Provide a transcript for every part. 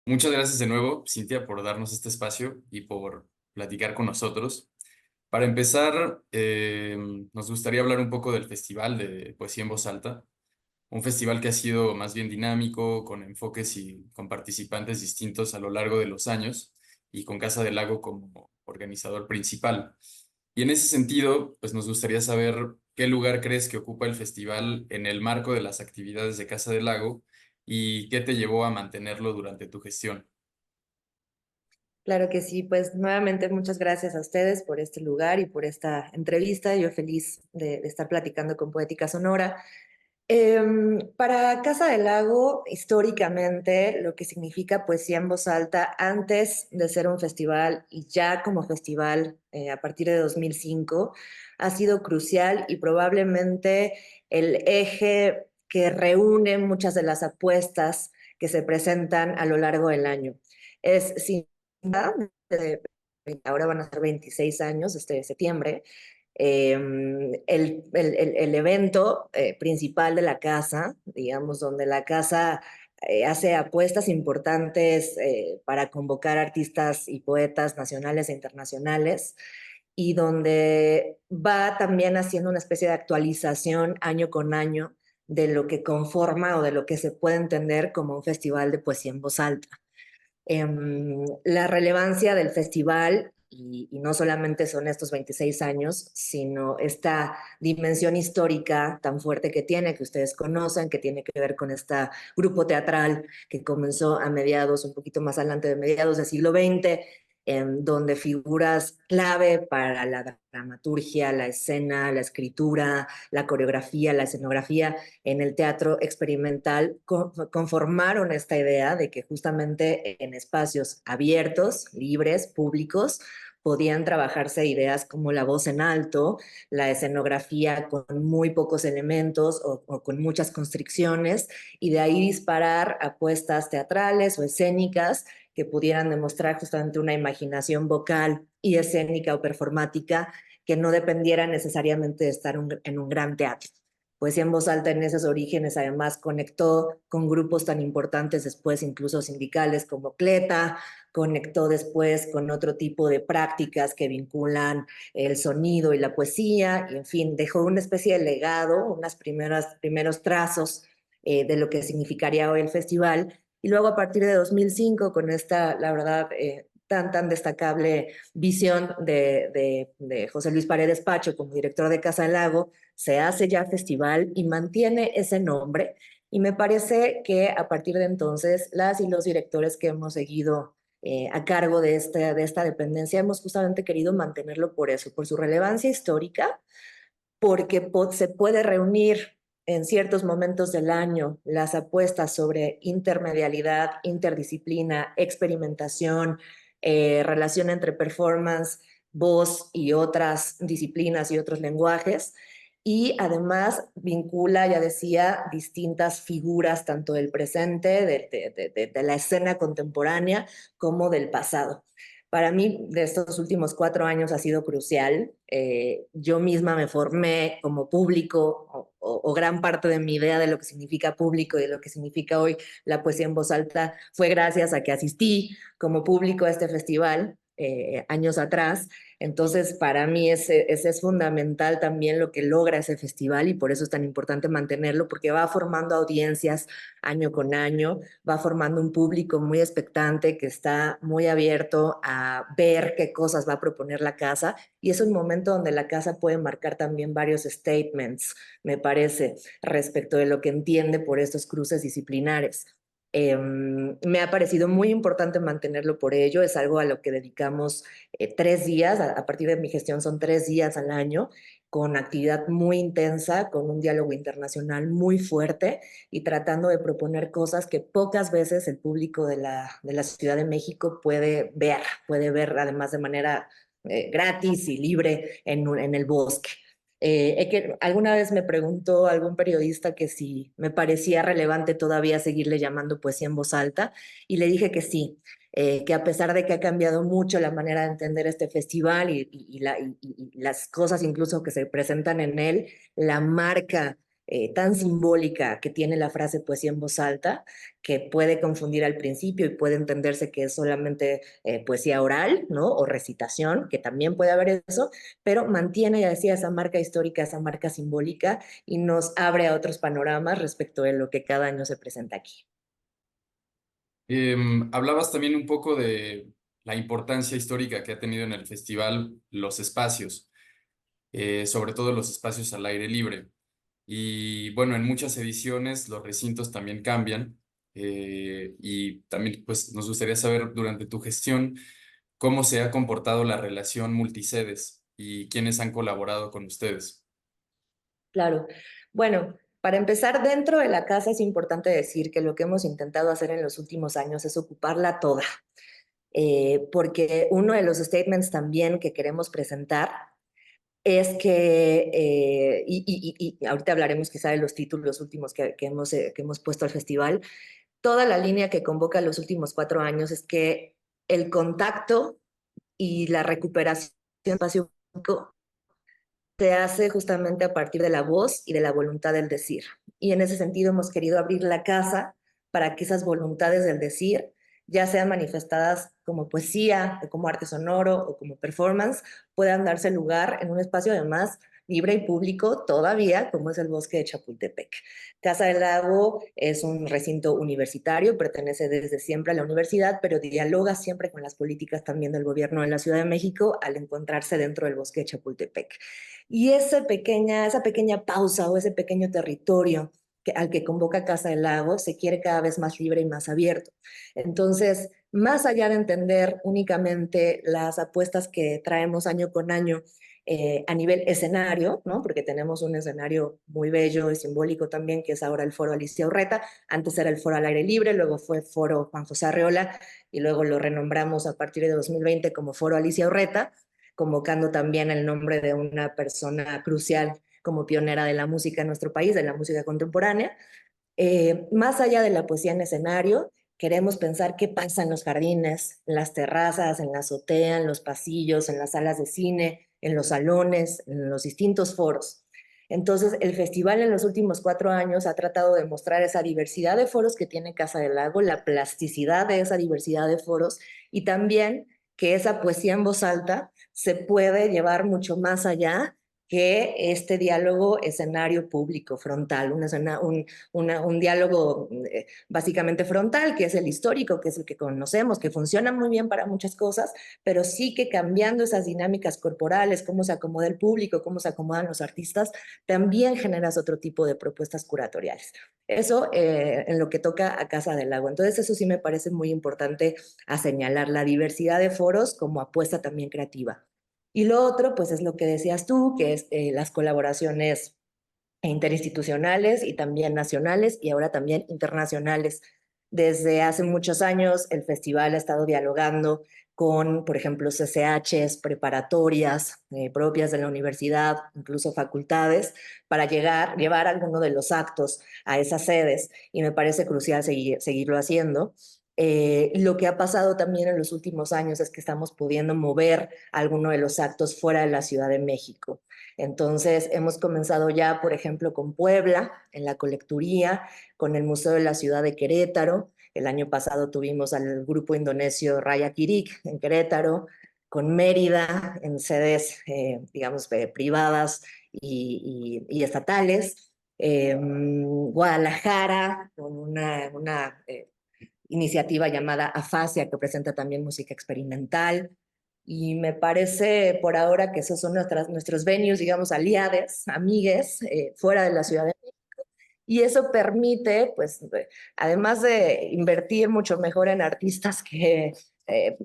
Muchas gracias de nuevo, Cintia, por darnos este espacio y por platicar con nosotros. Para empezar, nos gustaría hablar un poco del Festival de Poesía en Voz Alta, un festival que ha sido más bien dinámico, con enfoques y con participantes distintos a lo largo de los años y con Casa del Lago como organizador principal. Y en ese sentido, pues nos gustaría saber qué lugar crees que ocupa el festival en el marco de las actividades de Casa del Lago y qué te llevó a mantenerlo durante tu gestión. Claro que sí, pues nuevamente muchas gracias a ustedes por este lugar y por esta entrevista. Yo feliz de estar platicando con Poética Sonora. Para Casa del Lago, históricamente, lo que significa poesía en voz alta, antes de ser un festival y ya como festival a partir de 2005, ha sido crucial y probablemente el eje que reúne muchas de las apuestas que se presentan a lo largo del año. Es sin duda, ahora van a ser 26 años, este septiembre, el evento principal de la casa, digamos, donde la casa hace apuestas importantes para convocar artistas y poetas nacionales e internacionales y donde va también haciendo una especie de actualización año con año de lo que conforma o de lo que se puede entender como un festival de poesía en voz alta. La relevancia del festival, y no solamente son estos 26 años, sino esta dimensión histórica tan fuerte que tiene, que ustedes conocen, que tiene que ver con este grupo teatral que comenzó a mediados, un poquito más adelante de mediados del siglo XX, donde figuras clave para la dramaturgia, la escena, la escritura, la coreografía, la escenografía en el teatro experimental conformaron esta idea de que justamente en espacios abiertos, libres, públicos, podían trabajarse ideas como la voz en alto, la escenografía con muy pocos elementos o con muchas constricciones, y de ahí disparar apuestas teatrales o escénicas que pudieran demostrar justamente una imaginación vocal y escénica o performática que no dependiera necesariamente de estar en un gran teatro. Poesía en voz alta en esos orígenes además conectó con grupos tan importantes después, incluso sindicales como Cleta, conectó después con otro tipo de prácticas que vinculan el sonido y la poesía, y en fin, dejó una especie de legado, unos primeros trazos de lo que significaría hoy el festival. Y luego a partir de 2005, con esta, la verdad, tan destacable visión de José Luis Paredes Pacho como director de Casa del Lago, se hace ya festival y mantiene ese nombre. Y me parece que a partir de entonces, las y los directores que hemos seguido a cargo de esta dependencia, hemos justamente querido mantenerlo por eso, por su relevancia histórica, porque se puede reunir en ciertos momentos del año las apuestas sobre intermedialidad, interdisciplina, experimentación, relación entre performance, voz y otras disciplinas y otros lenguajes. Y además vincula, ya decía, distintas figuras, tanto del presente, de la escena contemporánea, como del pasado. Para mí, de estos últimos 4 años ha sido crucial. Yo misma me formé como público, o gran parte de mi idea de lo que significa público y de lo que significa hoy la poesía en voz alta fue gracias a que asistí como público a este festival años atrás. Entonces, para mí ese es fundamental también lo que logra ese festival y por eso es tan importante mantenerlo, porque va formando audiencias año con año, va formando un público muy expectante que está muy abierto a ver qué cosas va a proponer la casa, y es un momento donde la casa puede marcar también varios statements, me parece, respecto de lo que entiende por estos cruces disciplinares. Me ha parecido muy importante mantenerlo por ello, es algo a lo que dedicamos 3 días, a partir de mi gestión son 3 días al año, con actividad muy intensa, con un diálogo internacional muy fuerte y tratando de proponer cosas que pocas veces el público de la Ciudad de México puede ver además de manera gratis y libre en el bosque. Alguna vez me preguntó algún periodista que si me parecía relevante todavía seguirle llamando poesía en voz alta, y le dije que sí, que a pesar de que ha cambiado mucho la manera de entender este festival y las cosas incluso que se presentan en él, la marca tan simbólica que tiene la frase poesía en voz alta, que puede confundir al principio y puede entenderse que es solamente poesía oral, ¿no? O recitación, que también puede haber eso, pero mantiene, ya decía, esa marca histórica, esa marca simbólica y nos abre a otros panoramas respecto de lo que cada año se presenta aquí. Hablabas también un poco de la importancia histórica que ha tenido en el festival los espacios, sobre todo los espacios al aire libre. Y bueno, en muchas ediciones los recintos también cambian, y también pues nos gustaría saber durante tu gestión cómo se ha comportado la relación multisedes y quiénes han colaborado con ustedes. Claro. Bueno, para empezar, dentro de la casa es importante decir que lo que hemos intentado hacer en los últimos años es ocuparla toda, porque uno de los statements también que queremos presentar es que, y ahorita hablaremos quizá de los títulos últimos que hemos puesto al festival, toda la línea que convoca los últimos 4 años es que el contacto y la recuperación del espacio público se hace justamente a partir de la voz y de la voluntad del decir. Y en ese sentido hemos querido abrir la casa para que esas voluntades del decir, ya sean manifestadas como poesía, o como arte sonoro o como performance, puedan darse lugar en un espacio además libre y público todavía, como es el Bosque de Chapultepec. Casa del Lago es un recinto universitario, pertenece desde siempre a la universidad, pero dialoga siempre con las políticas también del gobierno de la Ciudad de México al encontrarse dentro del Bosque de Chapultepec. Y esa pequeña pausa o ese pequeño territorio al que convoca Casa del Lago se quiere cada vez más libre y más abierto. Entonces, más allá de entender únicamente las apuestas que traemos año con año a nivel escenario, ¿no? Porque tenemos un escenario muy bello y simbólico también, que es ahora el Foro Alicia Urreta. Antes era el Foro al Aire Libre, luego fue Foro Juan José Arreola y luego lo renombramos a partir de 2020 como Foro Alicia Urreta, convocando también el nombre de una persona crucial como pionera de la música en nuestro país, de la música contemporánea. Más allá de la poesía en escenario, queremos pensar qué pasa en los jardines, en las terrazas, en la azotea, en los pasillos, en las salas de cine, en los salones, en los distintos foros. Entonces, el festival en los últimos 4 años ha tratado de mostrar esa diversidad de foros que tiene Casa del Lago, la plasticidad de esa diversidad de foros y también que esa poesía en voz alta se puede llevar mucho más allá que este diálogo escenario público, frontal, un diálogo básicamente frontal, que es el histórico, que es el que conocemos, que funciona muy bien para muchas cosas, pero sí que cambiando esas dinámicas corporales, cómo se acomoda el público, cómo se acomodan los artistas, también generas otro tipo de propuestas curatoriales. Eso en lo que toca a Casa del Lago. Entonces eso sí me parece muy importante a señalar, la diversidad de foros como apuesta también creativa. Y lo otro, pues es lo que decías tú, que es las colaboraciones interinstitucionales y también nacionales y ahora también internacionales. Desde hace muchos años el festival ha estado dialogando con, por ejemplo, CCHs, preparatorias propias de la universidad, incluso facultades, para llevar alguno de los actos a esas sedes y me parece crucial seguirlo haciendo. Lo que ha pasado también en los últimos años es que estamos pudiendo mover alguno de los actos fuera de la Ciudad de México. Entonces, hemos comenzado ya, por ejemplo, con Puebla, en la colecturía, con el Museo de la Ciudad de Querétaro. El año pasado tuvimos al grupo indonesio Raya Kirik en Querétaro, con Mérida en sedes, digamos, privadas y estatales. Guadalajara, con una iniciativa llamada Afasia, que presenta también música experimental. Y me parece por ahora que esos son nuestros venues, digamos, aliades, amigues, fuera de la Ciudad de México. Y eso permite, pues, además de invertir mucho mejor en artistas que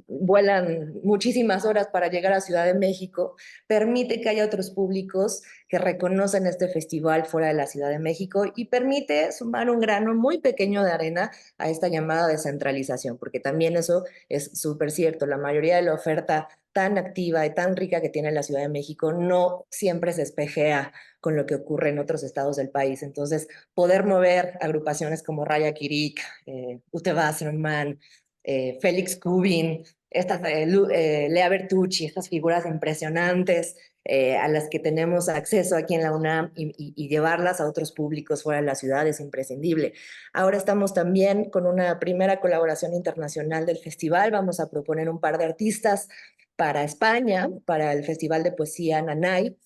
vuelan muchísimas horas para llegar a Ciudad de México, permite que haya otros públicos que reconocen este festival fuera de la Ciudad de México y permite sumar un grano muy pequeño de arena a esta llamada descentralización, porque también eso es súper cierto. La mayoría de la oferta tan activa y tan rica que tiene la Ciudad de México no siempre se espejea con lo que ocurre en otros estados del país. Entonces, poder mover agrupaciones como Raya Kirik, Ute Wasserman, Félix Kubin, Lea Bertucci, estas figuras impresionantes a las que tenemos acceso aquí en la UNAM y llevarlas a otros públicos fuera de la ciudad es imprescindible. Ahora estamos también con una primera colaboración internacional del festival. Vamos a proponer un par de artistas para España, para el Festival de Poesía Nanay,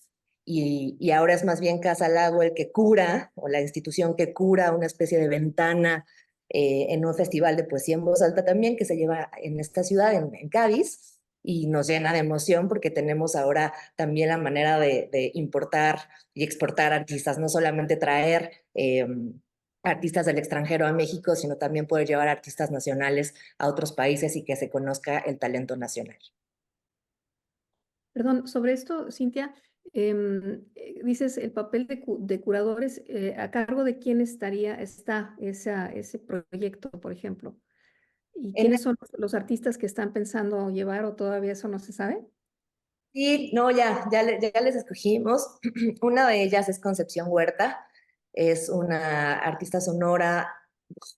y ahora es más bien Casa Lago el que cura, o la institución que cura una especie de ventana en un festival de poesía en voz alta también que se lleva en esta ciudad, en Cádiz, y nos llena de emoción porque tenemos ahora también la manera de importar y exportar artistas, no solamente traer artistas del extranjero a México, sino también poder llevar artistas nacionales a otros países y que se conozca el talento nacional. Perdón, sobre esto, Cintia, dices el papel de curadores, ¿a cargo de quién está ese proyecto, por ejemplo? ¿Y En quiénes son los artistas que están pensando llevar o todavía eso no se sabe? Sí, no, ya les escogimos. Una de ellas es Concepción Huerta. Es una artista sonora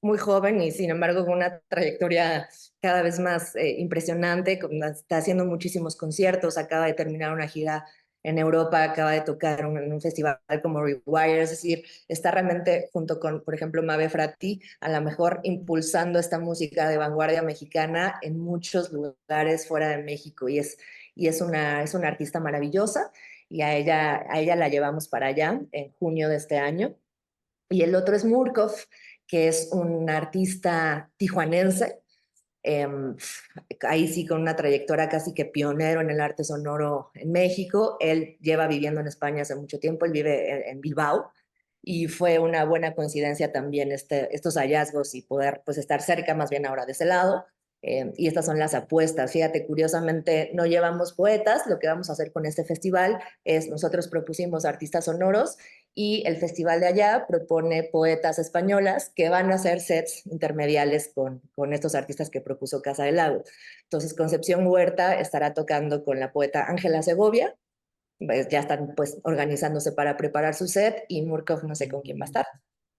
muy joven y sin embargo con una trayectoria cada vez más impresionante. Está haciendo muchísimos conciertos, acaba de terminar una gira en Europa, acaba de tocar en un festival como Rewire, es decir, está realmente junto con, por ejemplo, Mabe Frati, a lo mejor impulsando esta música de vanguardia mexicana en muchos lugares fuera de México es una artista maravillosa y a ella la llevamos para allá en junio de este año. Y el otro es Murkov, que es un artista tijuanense, eh, ahí sí con una trayectoria casi que pionero en el arte sonoro en México. Él lleva viviendo en España hace mucho tiempo, él vive en Bilbao y fue una buena coincidencia también estos hallazgos y poder pues estar cerca más bien ahora de ese lado. Y estas son las apuestas. Fíjate, curiosamente no llevamos poetas. Lo que vamos a hacer con este festival es nosotros propusimos artistas sonoros y el festival de allá propone poetas españolas que van a hacer sets intermediales con estos artistas que propuso Casa del Lago. Entonces, Concepción Huerta estará tocando con la poeta Ángela Segovia, pues, ya están pues organizándose para preparar su set y Murkov no sé con quién va a estar,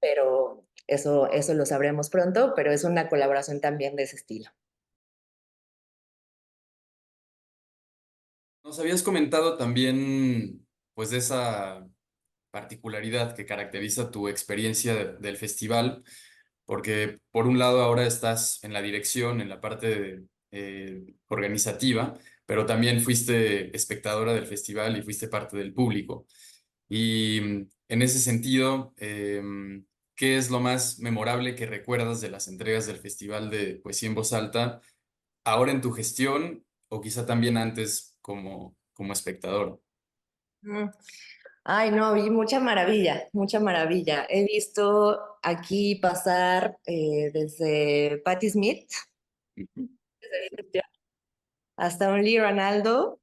pero eso lo sabremos pronto, pero es una colaboración también de ese estilo. Nos habías comentado también, pues, de esa particularidad que caracteriza tu experiencia del festival, porque por un lado ahora estás en la dirección, en la parte organizativa, pero también fuiste espectadora del festival y fuiste parte del público. Y en ese sentido, ¿qué es lo más memorable que recuerdas de las entregas del Festival de Poesía en Voz Alta, ahora en tu gestión o quizá también antes como espectador? Mm. Ay, no, vi mucha maravilla, mucha maravilla. He visto aquí pasar desde Patti Smith hasta un Lee Ranaldo,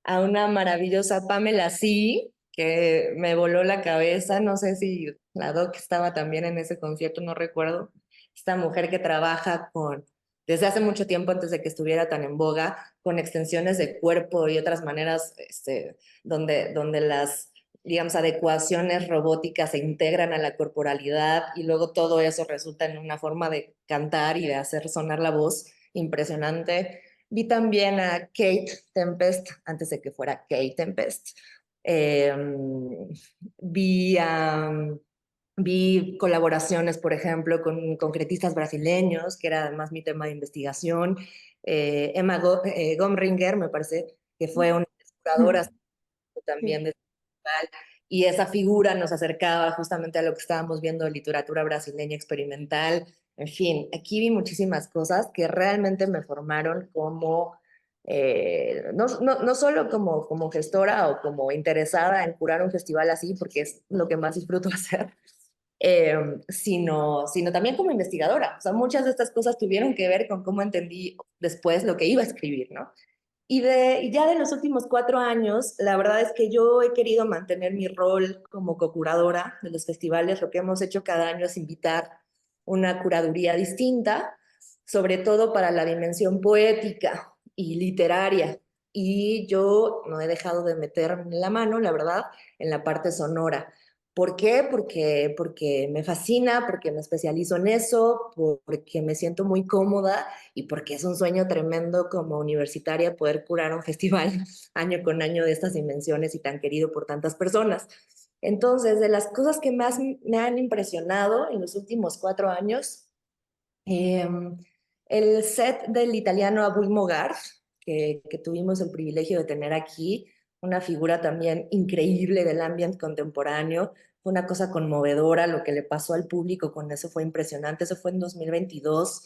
a una maravillosa Pamela Sí, que me voló la cabeza. No sé si la Doc estaba también en ese concierto, no recuerdo. Esta mujer que trabaja desde hace mucho tiempo, antes de que estuviera tan en boga, con extensiones de cuerpo y otras maneras, donde las, digamos, adecuaciones robóticas se integran a la corporalidad y luego todo eso resulta en una forma de cantar y de hacer sonar la voz impresionante. Vi también a Kate Tempest, antes de que fuera Kate Tempest. Eh, vi, vi colaboraciones, por ejemplo, con concretistas brasileños, que era además mi tema de investigación. Emma Gomringer, me parece que fue una Mm, curadora también sí. de festival, y esa figura nos acercaba justamente a lo que estábamos viendo de literatura brasileña experimental. En fin, aquí vi muchísimas cosas que realmente me formaron como, no solo como gestora o como interesada en curar un festival así, porque es lo que más disfruto hacer, sino también como investigadora. O sea, muchas de estas cosas tuvieron que ver con cómo entendí después lo que iba a escribir, ¿no? Y ya de los últimos 4 años, la verdad es que yo he querido mantener mi rol como co-curadora de los festivales. Lo que hemos hecho cada año es invitar una curaduría distinta, sobre todo para la dimensión poética y literaria. Y yo no he dejado de meterme la mano, la verdad, en la parte sonora, ¿Por qué? Porque me fascina, porque me especializo en eso, porque me siento muy cómoda y porque es un sueño tremendo como universitaria poder curar un festival año con año de estas dimensiones y tan querido por tantas personas. Entonces, de las cosas que más me han impresionado en los últimos 4 años, eh, el set del italiano Abul Mogar, que tuvimos el privilegio de tener aquí, una figura también increíble del ambiente contemporáneo, fue una cosa conmovedora lo que le pasó al público con eso, fue impresionante, eso fue en 2022.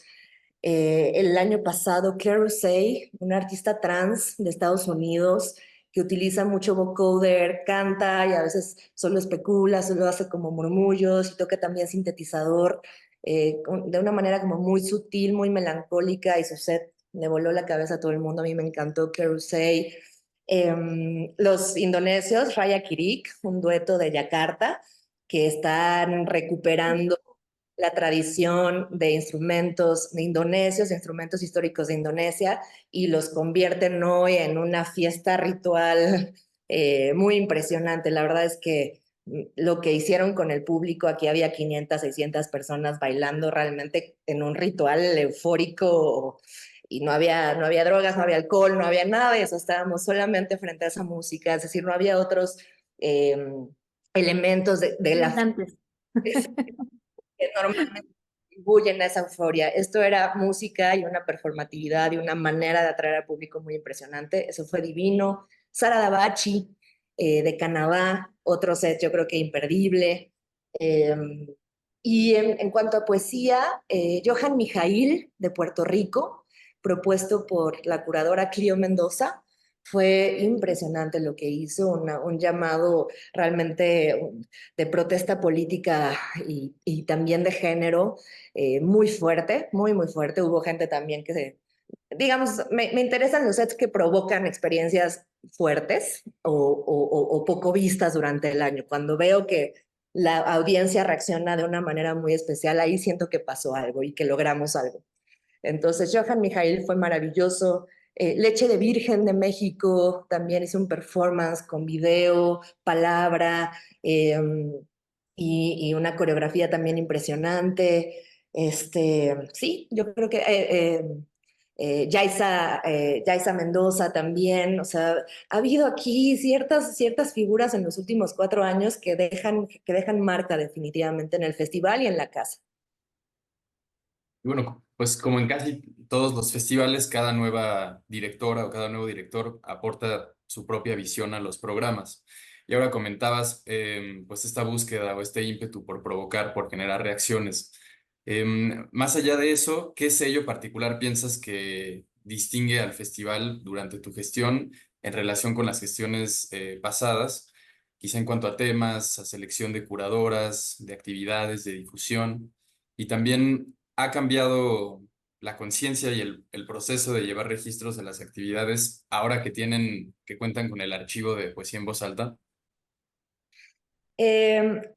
El año pasado, Claire Say, una artista trans de Estados Unidos, que utiliza mucho vocoder, canta y a veces solo especula, solo hace como murmullos y toca también sintetizador de una manera como muy sutil, muy melancólica y su set le voló la cabeza a todo el mundo. A mí me encantó Kerusei. Los indonesios, Raya Kirik, un dueto de Yakarta, que están recuperando la tradición de instrumentos de indonesios, de instrumentos históricos de Indonesia, y los convierten hoy en una fiesta ritual muy impresionante. La verdad es que lo que hicieron con el público, aquí había 500, 600 personas bailando realmente en un ritual eufórico y no había drogas, no había alcohol, no había nada de eso, estábamos solamente frente a esa música, es decir, no había otros eh, elementos de la Antes. que normalmente contribuyen a esa euforia. Esto era música y una performatividad y una manera de atraer al público muy impresionante. Eso fue divino. Sara Davachi, de Canadá, otro set yo creo que imperdible. Eh, y en cuanto a poesía, Johan Mijail, de Puerto Rico, propuesto por la curadora Clio Mendoza. Fue impresionante lo que hizo, un llamado realmente de protesta política y también de género muy fuerte, muy, muy fuerte. Hubo gente también digamos, me interesan los sets que provocan experiencias fuertes o poco vistas durante el año. Cuando veo que la audiencia reacciona de una manera muy especial, ahí siento que pasó algo y que logramos algo. Entonces, Johan Mijail fue maravilloso. Leche de Virgen de México también hizo un performance con video, palabra y una coreografía también impresionante. Sí, yo creo que Yaisa Mendoza también, o sea, ha habido aquí ciertas figuras en los últimos 4 años que dejan marca definitivamente en el festival y en la casa. Y bueno, pues como en casi todos los festivales, cada nueva directora o cada nuevo director aporta su propia visión a los programas. Y ahora comentabas, pues esta búsqueda o este ímpetu por provocar, por generar reacciones. Más allá de eso, ¿qué sello particular piensas que distingue al festival durante tu gestión en relación con las gestiones pasadas? Quizá en cuanto a temas, a selección de curadoras, de actividades, de difusión. Y también ha cambiado la conciencia y el proceso de llevar registros de las actividades ahora que cuentan con el archivo de poesía en voz alta.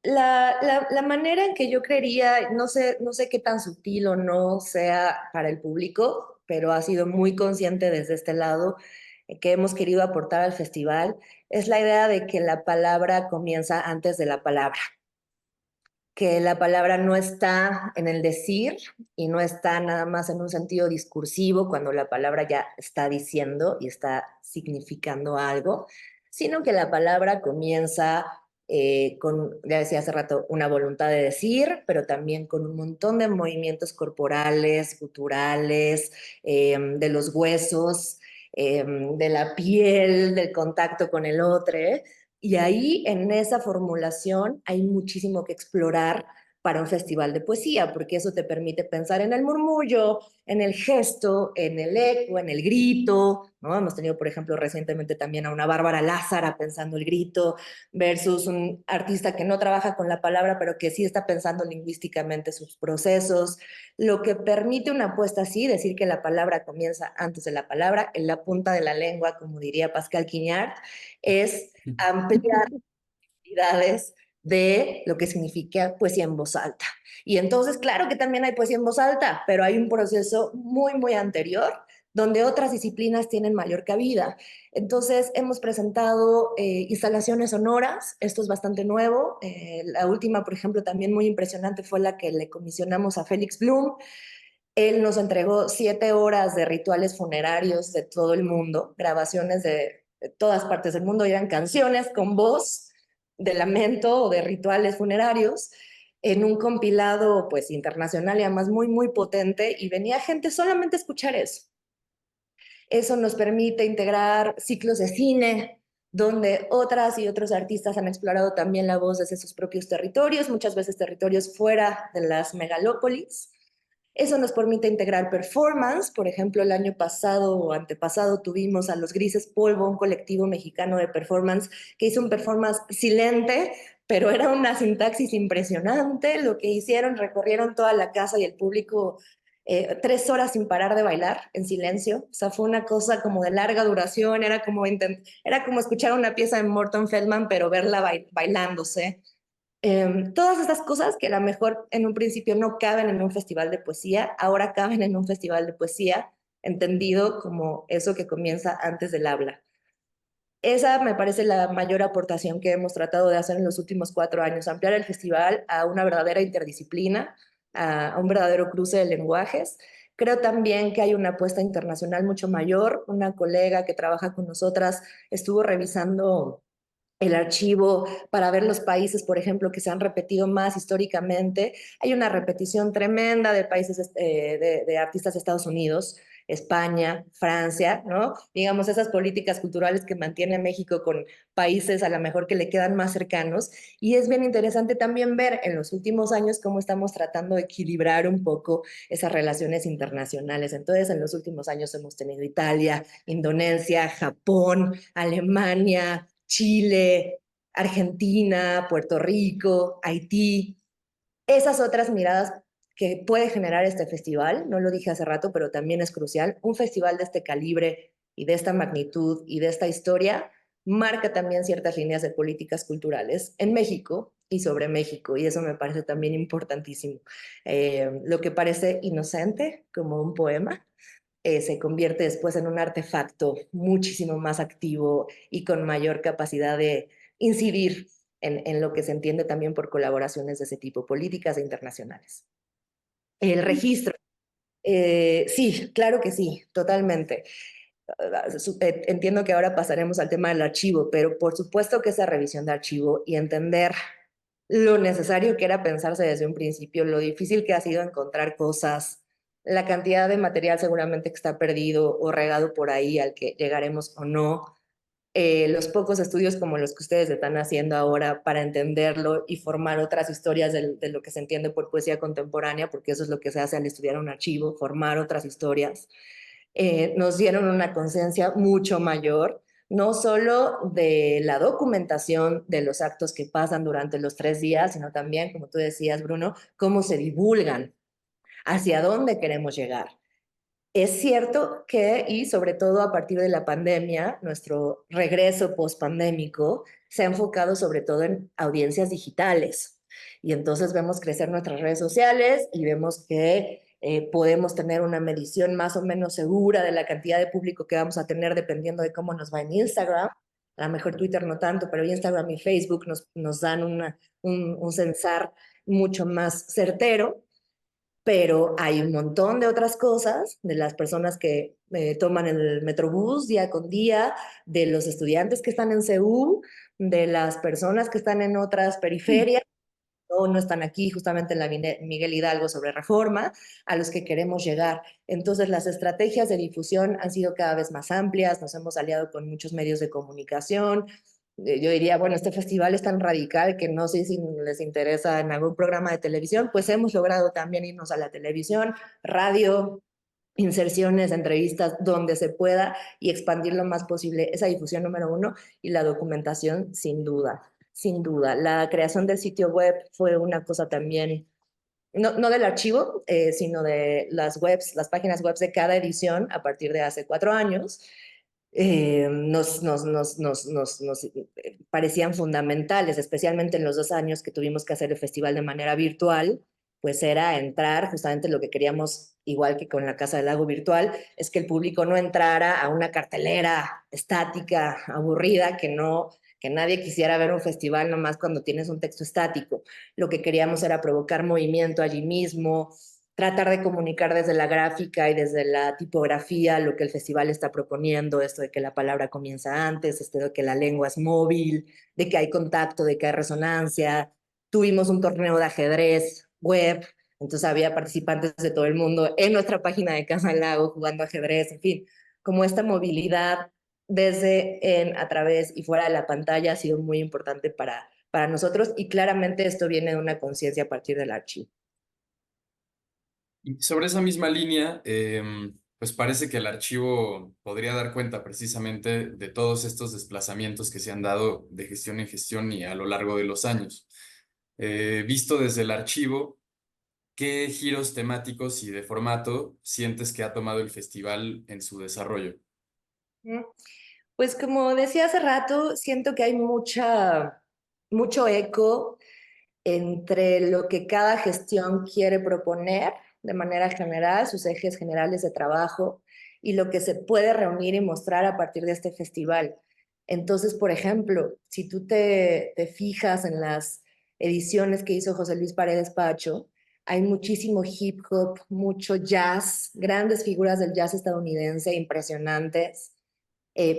La manera en que yo creería, no sé qué tan sutil o no sea para el público, pero ha sido muy consciente desde este lado que hemos querido aportar al festival, es la idea de que la palabra comienza antes de la palabra, que la palabra no está en el decir y no está nada más en un sentido discursivo cuando la palabra ya está diciendo y está significando algo, sino que la palabra comienza con, ya decía hace rato, una voluntad de decir, pero también con un montón de movimientos corporales, guturales, de los huesos, de la piel, del contacto con el otro, ¿eh? Y ahí, en esa formulación, hay muchísimo que explorar para un festival de poesía, porque eso te permite pensar en el murmullo, en el gesto, en el eco, en el grito, ¿no? Hemos tenido, por ejemplo, recientemente también a una Bárbara Lázara pensando el grito, versus un artista que no trabaja con la palabra, pero que sí está pensando lingüísticamente sus procesos. Lo que permite una apuesta así, decir que la palabra comienza antes de la palabra, en la punta de la lengua, como diría Pascal Quignard, es ampliar actividades de lo que significa poesía en voz alta. Y entonces, claro que también hay poesía en voz alta, pero hay un proceso muy, muy anterior donde otras disciplinas tienen mayor cabida. Entonces, hemos presentado instalaciones sonoras, esto es bastante nuevo. La última, por ejemplo, también muy impresionante fue la que le comisionamos a Félix Bloom. Él nos entregó 7 horas de rituales funerarios de todo el mundo, grabaciones de todas partes del mundo, eran canciones con voz de lamento o de rituales funerarios, en un compilado pues internacional y además muy, muy potente, y venía gente solamente a escuchar eso. Eso nos permite integrar ciclos de cine, donde otras y otros artistas han explorado también la voz desde sus propios territorios, muchas veces territorios fuera de las megalópolis. Eso nos permite integrar performance. Por ejemplo, el año pasado o antepasado tuvimos a Los Grises Polvo, un colectivo mexicano de performance que hizo un performance silente, pero era una sintaxis impresionante. Lo que hicieron, recorrieron toda la casa y el público 3 horas sin parar de bailar en silencio. O sea, fue una cosa como de larga duración, era como escuchar una pieza de Morton Feldman, pero verla bailándose. Todas estas cosas que a lo mejor en un principio no caben en un festival de poesía, ahora caben en un festival de poesía, entendido como eso que comienza antes del habla. Esa me parece la mayor aportación que hemos tratado de hacer en los últimos 4 años, ampliar el festival a una verdadera interdisciplina, a un verdadero cruce de lenguajes. Creo también que hay una apuesta internacional mucho mayor. Una colega que trabaja con nosotras estuvo revisando el archivo para ver los países, por ejemplo, que se han repetido más históricamente. Hay una repetición tremenda de países, de artistas de Estados Unidos, España, Francia, ¿no? Digamos, esas políticas culturales que mantiene México con países a lo mejor que le quedan más cercanos. Y es bien interesante también ver en los últimos años cómo estamos tratando de equilibrar un poco esas relaciones internacionales. Entonces, en los últimos años hemos tenido Italia, Indonesia, Japón, Alemania, Chile, Argentina, Puerto Rico, Haití, esas otras miradas que puede generar este festival. No lo dije hace rato, pero también es crucial. Un festival de este calibre y de esta magnitud y de esta historia marca también ciertas líneas de políticas culturales en México y sobre México, y eso me parece también importantísimo. Lo que parece inocente, como un poema, se convierte después en un artefacto muchísimo más activo y con mayor capacidad de incidir en lo que se entiende también por colaboraciones de ese tipo, políticas e internacionales. El registro. Sí, claro que sí, totalmente. Entiendo que ahora pasaremos al tema del archivo, pero por supuesto que esa revisión de archivo y entender lo necesario que era pensarse desde un principio, lo difícil que ha sido encontrar cosas, la cantidad de material seguramente que está perdido o regado por ahí al que llegaremos o no, los pocos estudios como los que ustedes están haciendo ahora para entenderlo y formar otras historias de lo que se entiende por poesía contemporánea, porque eso es lo que se hace al estudiar un archivo, formar otras historias, nos dieron una conciencia mucho mayor, no solo de la documentación de los actos que pasan durante los 3 días, sino también, como tú decías, Bruno, cómo se divulgan, hacia dónde queremos llegar. Es cierto que, y sobre todo a partir de la pandemia, nuestro regreso post-pandémico se ha enfocado sobre todo en audiencias digitales. Y entonces vemos crecer nuestras redes sociales y vemos que podemos tener una medición más o menos segura de la cantidad de público que vamos a tener dependiendo de cómo nos va en Instagram. A lo mejor Twitter no tanto, pero Instagram y Facebook nos dan un censar mucho más certero. Pero hay un montón de otras cosas, de las personas que toman el Metrobús día con día, de los estudiantes que están en CEU, de las personas que están en otras periferias, o no están aquí justamente en la Miguel Hidalgo sobre Reforma, a los que queremos llegar. Entonces, las estrategias de difusión han sido cada vez más amplias, nos hemos aliado con muchos medios de comunicación. Yo diría, bueno, este festival es tan radical que no sé si les interesa en algún programa de televisión, pues hemos logrado también irnos a la televisión, radio, inserciones, entrevistas, donde se pueda, y expandir lo más posible esa difusión número uno, y la documentación sin duda, sin duda. La creación del sitio web fue una cosa también, no del archivo, sino de las webs, las páginas web de cada edición a partir de hace 4 años. Nos parecían fundamentales, especialmente en los 2 años que tuvimos que hacer el festival de manera virtual. pues era entrar, justamente lo que queríamos, igual que con la Casa del Lago virtual, es que el público no entrara a una cartelera estática, aburrida, que nadie quisiera ver un festival nomás cuando tienes un texto estático. Lo que queríamos era provocar movimiento allí mismo, tratar de comunicar desde la gráfica y desde la tipografía lo que el festival está proponiendo, esto de que la palabra comienza antes, esto de que la lengua es móvil, de que hay contacto, de que hay resonancia. Tuvimos un torneo de ajedrez web, entonces había participantes de todo el mundo en nuestra página de Casa del Lago jugando ajedrez, en fin, como esta movilidad desde, a través y fuera de la pantalla ha sido muy importante para nosotros y claramente esto viene de una conciencia a partir del archivo. Y sobre esa misma línea, pues parece que el archivo podría dar cuenta precisamente de todos estos desplazamientos que se han dado de gestión en gestión y a lo largo de los años. Visto desde el archivo, ¿qué giros temáticos y de formato sientes que ha tomado el festival en su desarrollo? Pues como decía hace rato, siento que hay mucho eco entre lo que cada gestión quiere proponer de manera general, sus ejes generales de trabajo, y lo que se puede reunir y mostrar a partir de este festival. Entonces, por ejemplo, si tú te fijas en las ediciones que hizo José Luis Paredes Pacho, hay muchísimo hip hop, mucho jazz, grandes figuras del jazz estadounidense impresionantes,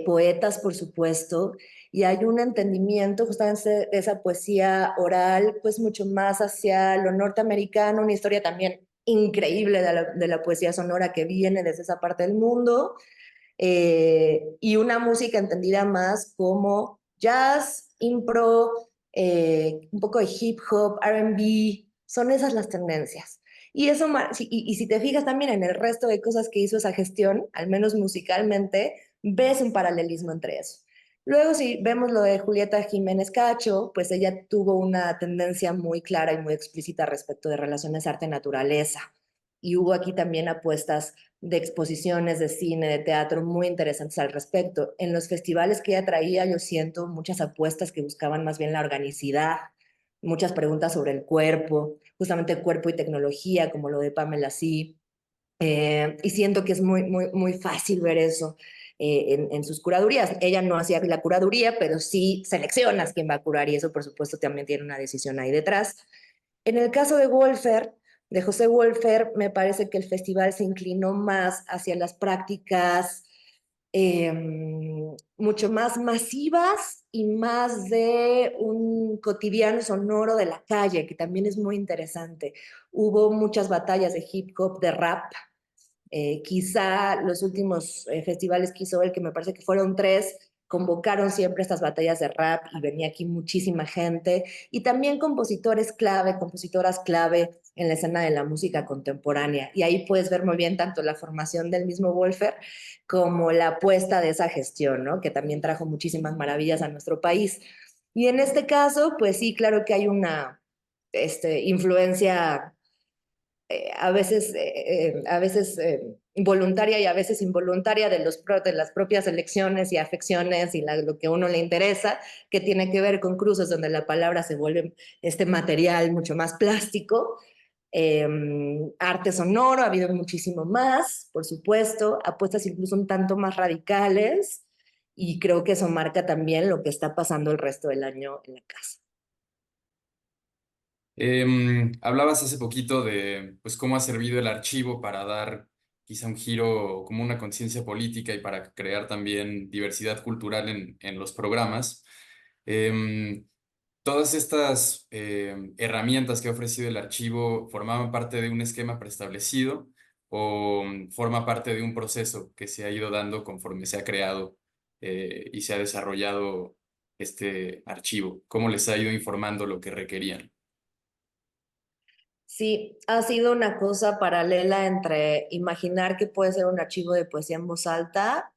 poetas, por supuesto, y hay un entendimiento justamente de esa poesía oral, pues mucho más hacia lo norteamericano, una historia también increíble de la poesía sonora que viene desde esa parte del mundo, y una música entendida más como jazz, impro, un poco de hip hop, R&B, son esas las tendencias. Y eso, y si te fijas también en el resto de cosas que hizo esa gestión, al menos musicalmente, ves un paralelismo entre eso. Luego, si vemos lo de Julieta Jiménez Cacho, pues ella tuvo una tendencia muy clara y muy explícita respecto de relaciones arte-naturaleza. Y hubo aquí también apuestas de exposiciones de cine, de teatro muy interesantes al respecto. En los festivales que ella traía, yo siento muchas apuestas que buscaban más bien la organicidad, muchas preguntas sobre el cuerpo, justamente cuerpo y tecnología, como lo de Pamela Sí. Y siento que es muy fácil ver eso en sus curadurías. Ella no hacía la curaduría, pero sí seleccionas quién va a curar y eso, por supuesto, también tiene una decisión ahí detrás. En el caso de Wolfer, de José Wolfer, me parece que el festival se inclinó más hacia las prácticas eh, mucho más masivas y más de un cotidiano sonoro de la calle, que también es muy interesante. Hubo muchas batallas de hip hop, de rap, quizá los últimos festivales que hizo él, que me parece que fueron 3, convocaron siempre estas batallas de rap y venía aquí muchísima gente y también compositores clave, compositoras clave en la escena de la música contemporánea. Y ahí puedes ver muy bien tanto la formación del mismo Wolfer como la apuesta de esa gestión, ¿no? Que también trajo muchísimas maravillas a nuestro país. Y en este caso, pues sí, claro que hay una influencia a veces involuntaria y a veces involuntaria de las propias elecciones y afecciones y lo que a uno le interesa, que tiene que ver con cruces donde la palabra se vuelve este material mucho más plástico. Arte sonoro, ha habido muchísimo más, por supuesto, apuestas incluso un tanto más radicales y creo que eso marca también lo que está pasando el resto del año en la casa. Hablabas hace poquito de pues, cómo ha servido el archivo para dar quizá un giro, como una conciencia política y para crear también diversidad cultural en los programas. Em, Todas estas herramientas que ha ofrecido el archivo formaban parte de un esquema preestablecido o forma parte de un proceso que se ha ido dando conforme se ha creado y se ha desarrollado este archivo. ¿Cómo les ha ido informando lo que requerían? Sí, ha sido una cosa paralela entre imaginar que puede ser un archivo de poesía en voz alta,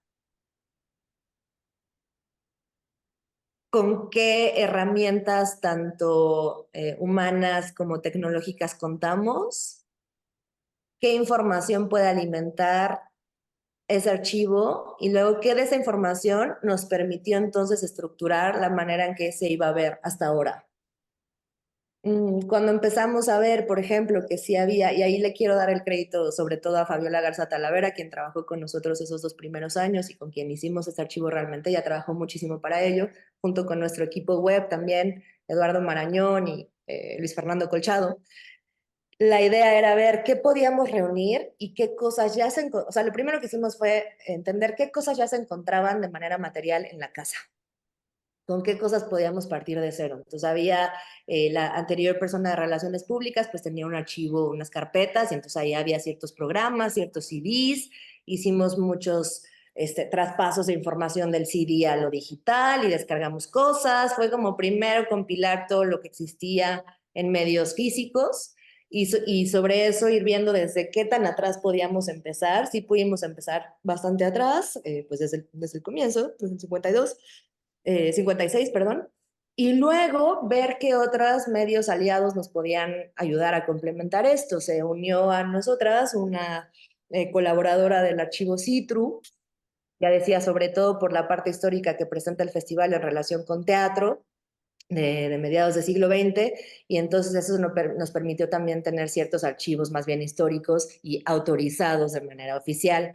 con qué herramientas tanto humanas como tecnológicas contamos, qué información puede alimentar ese archivo y luego qué de esa información nos permitió entonces estructurar la manera en que se iba a ver hasta ahora. Cuando empezamos a ver, por ejemplo, que sí había, y ahí le quiero dar el crédito sobre todo a Fabiola Garza Talavera, quien trabajó con nosotros esos 2 primeros años y con quien hicimos este archivo realmente, ella trabajó muchísimo para ello, junto con nuestro equipo web también, Eduardo Marañón y Luis Fernando Colchado. La idea era ver qué podíamos reunir y qué cosas ya se, o sea, lo primero que hicimos fue entender qué cosas ya se encontraban de manera material en la casa, con qué cosas podíamos partir de cero. Entonces había la anterior persona de relaciones públicas, pues tenía un archivo, unas carpetas, y entonces ahí había ciertos programas, ciertos CDs, hicimos muchos traspasos de información del CD a lo digital y descargamos cosas. Fue como primero compilar todo lo que existía en medios físicos y sobre eso ir viendo desde qué tan atrás podíamos empezar. Sí pudimos empezar bastante atrás, pues desde el comienzo, desde el 52, 56, perdón, y luego ver qué otros medios aliados nos podían ayudar a complementar esto. Se unió a nosotras una colaboradora del archivo Citru, ya decía, sobre todo por la parte histórica que presenta el festival en relación con teatro de mediados del siglo XX, y entonces eso nos permitió también tener ciertos archivos más bien históricos y autorizados de manera oficial.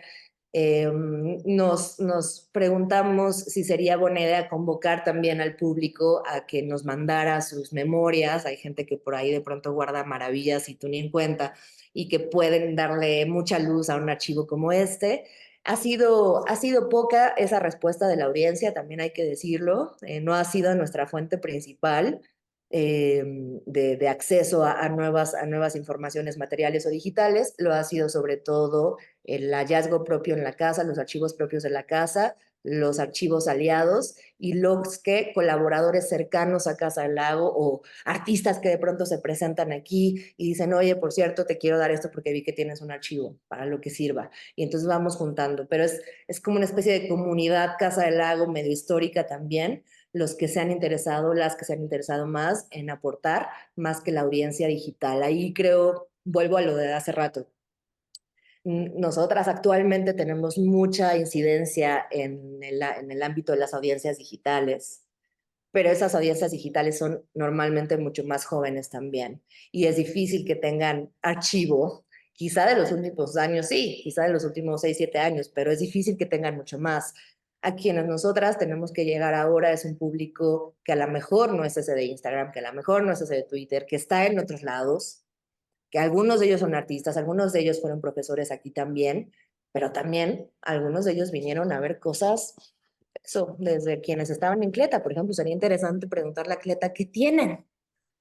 Nos preguntamos si sería buena idea convocar también al público a que nos mandara sus memorias. Hay gente que por ahí de pronto guarda maravillas y tú ni en cuenta, y que pueden darle mucha luz a un archivo como este. Ha sido poca esa respuesta de la audiencia, también hay que decirlo. No ha sido nuestra fuente principal de acceso a nuevas informaciones materiales o digitales. Lo ha sido sobre todo el hallazgo propio en la casa, los archivos propios de la casa, los archivos aliados y los que colaboradores cercanos a Casa del Lago o artistas que de pronto se presentan aquí y dicen, oye, por cierto, te quiero dar esto porque vi que tienes un archivo para lo que sirva. Y entonces vamos juntando, pero es como una especie de comunidad Casa del Lago, medio histórica también, los que se han interesado, las que se han interesado más en aportar, más que la audiencia digital. Ahí creo, vuelvo a lo de hace rato, nosotras actualmente tenemos mucha incidencia en el ámbito de las audiencias digitales, pero esas audiencias digitales son normalmente mucho más jóvenes también, y es difícil que tengan archivo, quizá de los últimos años, sí, quizá de los últimos 6, 7 años, pero es difícil que tengan mucho más. A quienes nosotras tenemos que llegar ahora es un público que a lo mejor no es ese de Instagram, que a lo mejor no es ese de Twitter, que está en otros lados, que algunos de ellos son artistas, algunos de ellos fueron profesores aquí también, pero también algunos de ellos vinieron a ver cosas, eso, desde quienes estaban en Cleta. Por ejemplo, sería interesante preguntarle a Cleta qué tienen,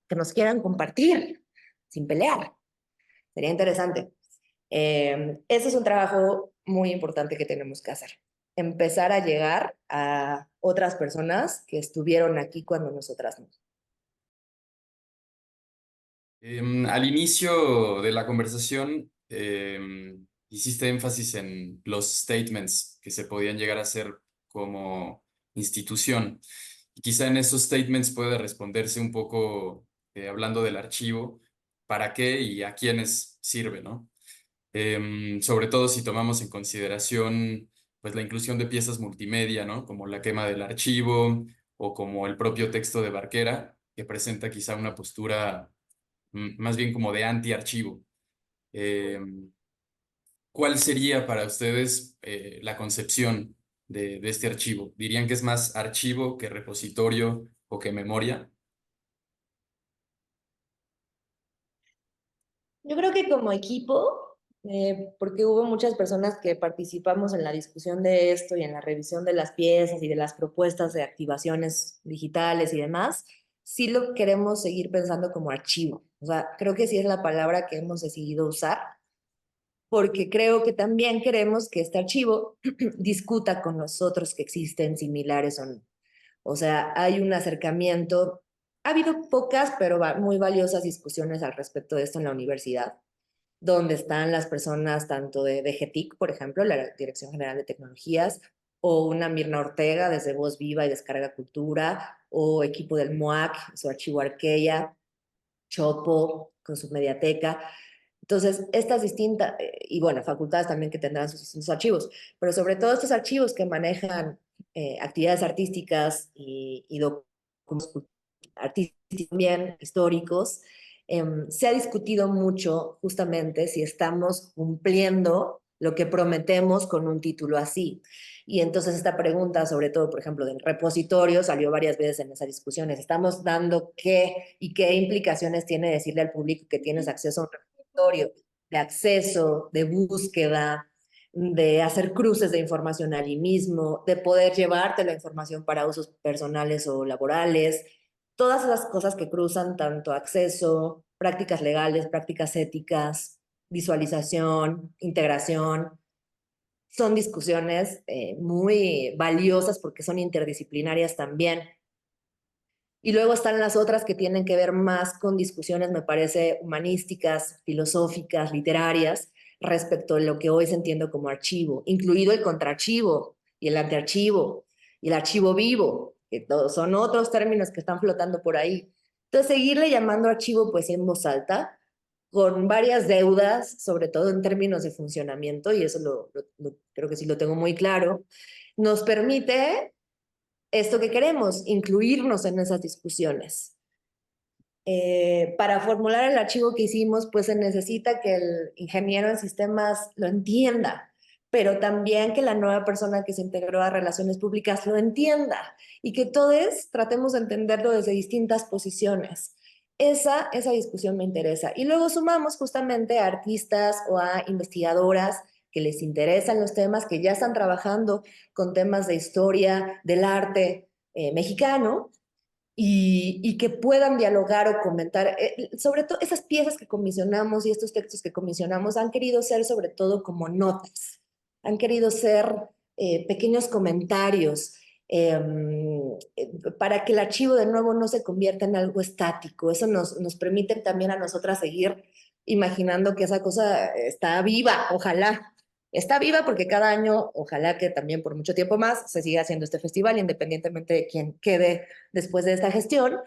que nos quieran compartir, sin pelear. Sería interesante. Ese es un trabajo muy importante que tenemos que hacer. Empezar a llegar a otras personas que estuvieron aquí cuando nosotras no. Al inicio de la conversación, hiciste énfasis en los statements que se podían llegar a hacer como institución. Y quizá en esos statements puede responderse un poco, hablando del archivo, para qué y a quiénes sirve, ¿no? Sobre todo si tomamos en consideración pues la inclusión de piezas multimedia, ¿no? Como la quema del archivo o como el propio texto de Barquera, que presenta quizá una postura más bien como de anti-archivo. Eh, ¿Cuál sería para ustedes la concepción de este archivo? ¿Dirían que es más archivo que repositorio o que memoria? Yo creo que como equipo, porque hubo muchas personas que participamos en la discusión de esto y en la revisión de las piezas y de las propuestas de activaciones digitales y demás, sí lo queremos seguir pensando como archivo. O sea, creo que sí es la palabra que hemos decidido usar, porque creo que también queremos que este archivo discuta con los otros que existen similares o no. O sea, hay un acercamiento. Ha habido pocas, pero muy valiosas discusiones al respecto de esto en la universidad, donde están las personas tanto de GETIC, por ejemplo, la Dirección General de Tecnologías, o una Mirna Ortega desde Voz Viva y Descarga Cultura, o equipo del MUAC, su archivo Arqueya, Chopo con su mediateca. Entonces, estas distintas, y bueno, facultades también que tendrán sus archivos, pero sobre todo estos archivos que manejan actividades artísticas y documentos artísticos también, históricos, se ha discutido mucho justamente si estamos cumpliendo lo que prometemos con un título así. Y entonces esta pregunta, sobre todo, por ejemplo, del repositorio, salió varias veces en esas discusiones. ¿Estamos dando qué y qué implicaciones tiene decirle al público que tienes acceso a un repositorio? De acceso, de búsqueda, de hacer cruces de información allí mismo, de poder llevarte la información para usos personales o laborales, todas las cosas que cruzan tanto acceso, prácticas legales, prácticas éticas, visualización, integración. Son discusiones muy valiosas porque son interdisciplinarias también. Y luego están las otras que tienen que ver más con discusiones, me parece, humanísticas, filosóficas, literarias, respecto a lo que hoy se entiende como archivo, incluido el contraarchivo y el antiarchivo y el archivo vivo, que todos son otros términos que están flotando por ahí. Entonces, seguirle llamando archivo poesía en voz alta, con varias deudas, sobre todo en términos de funcionamiento, y eso creo que sí lo tengo muy claro, nos permite esto que queremos, incluirnos en esas discusiones. Para formular el archivo que hicimos, pues se necesita que el ingeniero en sistemas lo entienda, pero también que la nueva persona que se integró a relaciones públicas lo entienda y que todos tratemos de entenderlo desde distintas posiciones. Esa discusión me interesa. Y luego sumamos justamente a artistas o a investigadoras que les interesan los temas, que ya están trabajando con temas de historia, del arte mexicano, y que puedan dialogar o comentar. Sobre todo esas piezas que comisionamos y estos textos que comisionamos han querido ser sobre todo como notas, han querido ser pequeños comentarios para que el archivo de nuevo no se convierta en algo estático. Eso nos permite también a nosotras seguir imaginando que esa cosa está viva, ojalá. Está viva porque cada año, ojalá que también por mucho tiempo más, se siga haciendo este festival, independientemente de quién quede después de esta gestión,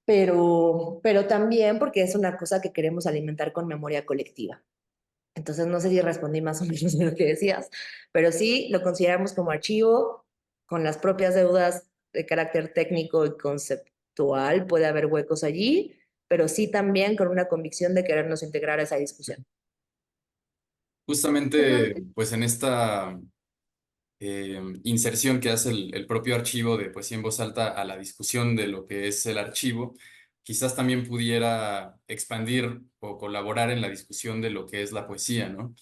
pero también porque es una cosa que queremos alimentar con memoria colectiva. Entonces, no sé si respondí más o menos a lo que decías, pero sí lo consideramos como archivo, con las propias deudas de carácter técnico y conceptual, puede haber huecos allí, pero sí también con una convicción de querernos integrar a esa discusión. Justamente, pues en esta inserción que hace el propio archivo de poesía en voz alta a la discusión de lo que es el archivo, quizás también pudiera expandir o colaborar en la discusión de lo que es la poesía, ¿no?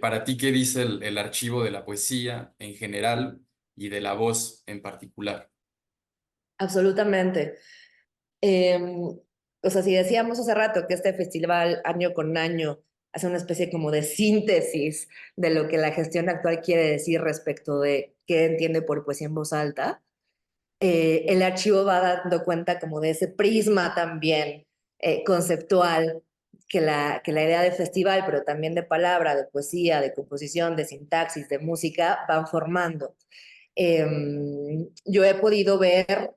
Para ti, ¿qué dice el archivo de la poesía en general y de la voz en particular? Absolutamente. O sea, si decíamos hace rato que este festival año con año hace una especie como de síntesis de lo que la gestión actual quiere decir respecto de qué entiende por poesía en voz alta, el archivo va dando cuenta como de ese prisma también conceptual que la idea de festival, pero también de palabra, de poesía, de composición, de sintaxis, de música, van formando. Yo he podido ver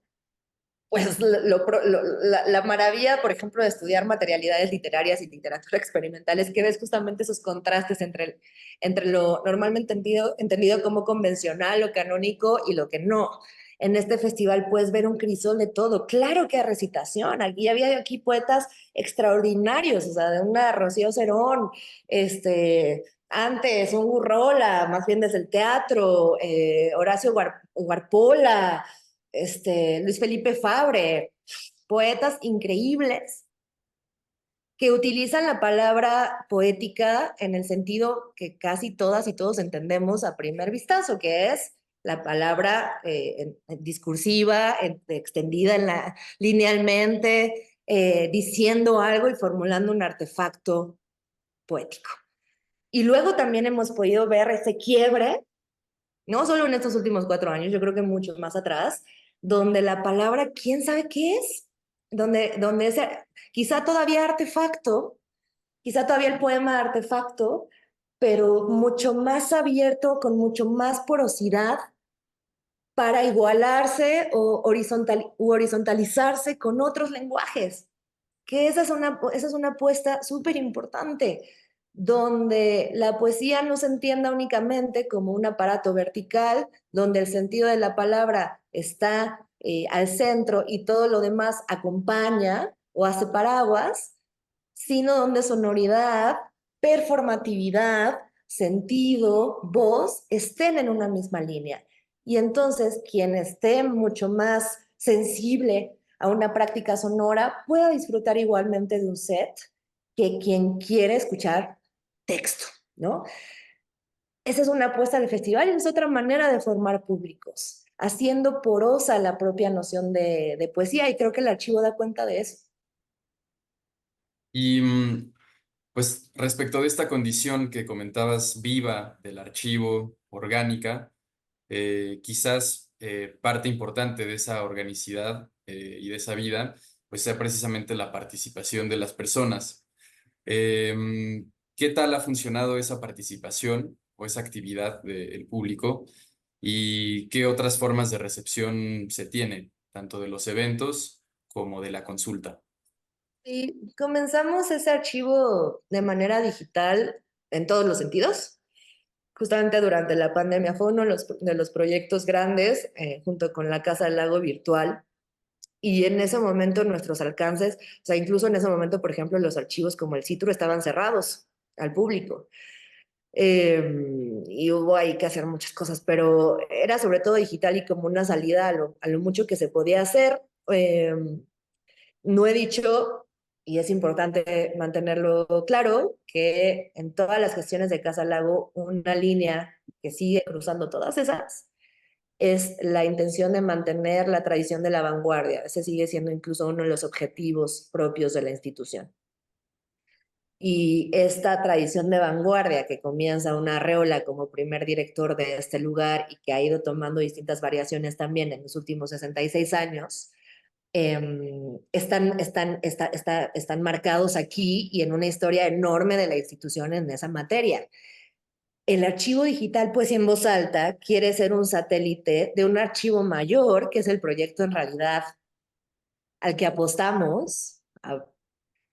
pues la maravilla, por ejemplo, de estudiar materialidades literarias y literatura experimental es que ves justamente esos contrastes entre lo normalmente entendido como convencional o canónico y lo que no. En este festival puedes ver un crisol de todo. Claro que hay recitación. Había aquí poetas extraordinarios, o sea, de una Rocío Cerón, antes un Gurrola, más bien desde el teatro, Horacio Guarpola, Luis Felipe Fabre, poetas increíbles que utilizan la palabra poética en el sentido que casi todas y todos entendemos a primer vistazo, que es la palabra discursiva, extendida linealmente, diciendo algo y formulando un artefacto poético. Y luego también hemos podido ver ese quiebre, no solo en estos últimos 4 años, yo creo que muchos más atrás, donde la palabra, ¿quién sabe qué es? Donde ese, quizá todavía artefacto, quizá todavía el poema artefacto, pero mucho más abierto, con mucho más porosidad para igualarse o horizontalizarse con otros lenguajes. Que esa es una apuesta súper importante, donde la poesía no se entienda únicamente como un aparato vertical, donde el sentido de la palabra está al centro y todo lo demás acompaña o hace paraguas, sino donde sonoridad, performatividad, sentido, voz estén en una misma línea. Y entonces quien esté mucho más sensible a una práctica sonora pueda disfrutar igualmente de un set que quien quiere escuchar texto, ¿no? Esa es una apuesta del festival y es otra manera de formar públicos, haciendo porosa la propia noción de poesía, y creo que el archivo da cuenta de eso. Y pues respecto de esta condición que comentabas viva del archivo, orgánica, quizás parte importante de esa organicidad y de esa vida, pues sea precisamente la participación de las personas. ¿Qué tal ha funcionado esa participación o esa actividad del público? ¿Y qué otras formas de recepción se tienen, tanto de los eventos como de la consulta? Y comenzamos ese archivo de manera digital en todos los sentidos. Justamente durante la pandemia fue uno de los proyectos grandes, junto con la Casa del Lago Virtual. Y en ese momento nuestros alcances, o sea, incluso en ese momento, por ejemplo, los archivos como el Citru estaban cerrados al público. Y hubo ahí que hacer muchas cosas, pero era sobre todo digital y como una salida a lo mucho que se podía hacer. No he dicho, y es importante mantenerlo claro, que en todas las gestiones de Casa Lago, una línea que sigue cruzando todas esas es la intención de mantener la tradición de la vanguardia. Ese sigue siendo incluso uno de los objetivos propios de la institución. Y esta tradición de vanguardia que comienza una Arreola como primer director de este lugar y que ha ido tomando distintas variaciones también en los últimos 66 años, están marcados aquí y en una historia enorme de la institución en esa materia. El archivo digital, pues en voz alta, quiere ser un satélite de un archivo mayor, que es el proyecto en realidad al que apostamos.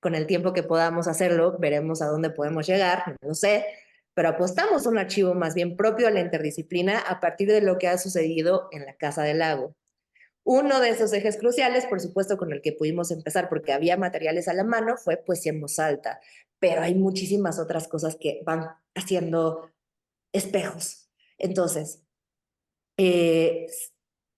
Con el tiempo que podamos hacerlo, veremos a dónde podemos llegar, no lo sé, pero apostamos a un archivo más bien propio a la interdisciplina a partir de lo que ha sucedido en la Casa del Lago. Uno de esos ejes cruciales, por supuesto, con el que pudimos empezar porque había materiales a la mano, fue poesía en voz alta, pero hay muchísimas otras cosas que van haciendo espejos. Entonces, eh,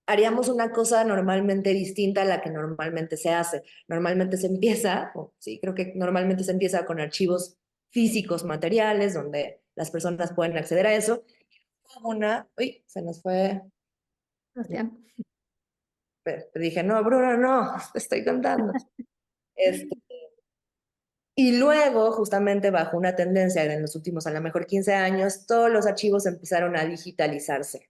haríamos una cosa normalmente distinta a la que normalmente se hace. Normalmente se empieza, o sí, creo que normalmente se empieza con archivos físicos, materiales, donde las personas pueden acceder a eso. Uy, se nos fue. Sebastián. Te dije, no, Bruno, no, te estoy contando. Este, y luego, justamente bajo una tendencia en los últimos, a lo mejor 15 años, todos los archivos empezaron a digitalizarse.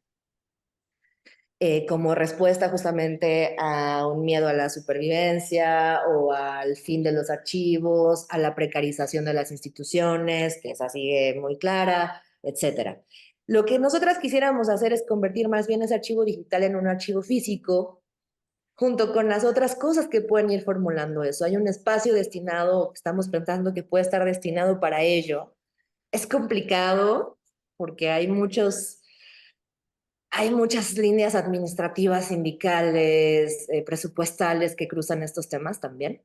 Como respuesta justamente a un miedo a la supervivencia o al fin de los archivos, a la precarización de las instituciones, que esa sigue muy clara, etcétera. Lo que nosotras quisiéramos hacer es convertir más bien ese archivo digital en un archivo físico, junto con las otras cosas que pueden ir formulando eso. Hay un espacio destinado, estamos pensando que puede estar destinado para ello. Es complicado porque hay muchas líneas administrativas, sindicales, presupuestales que cruzan estos temas también.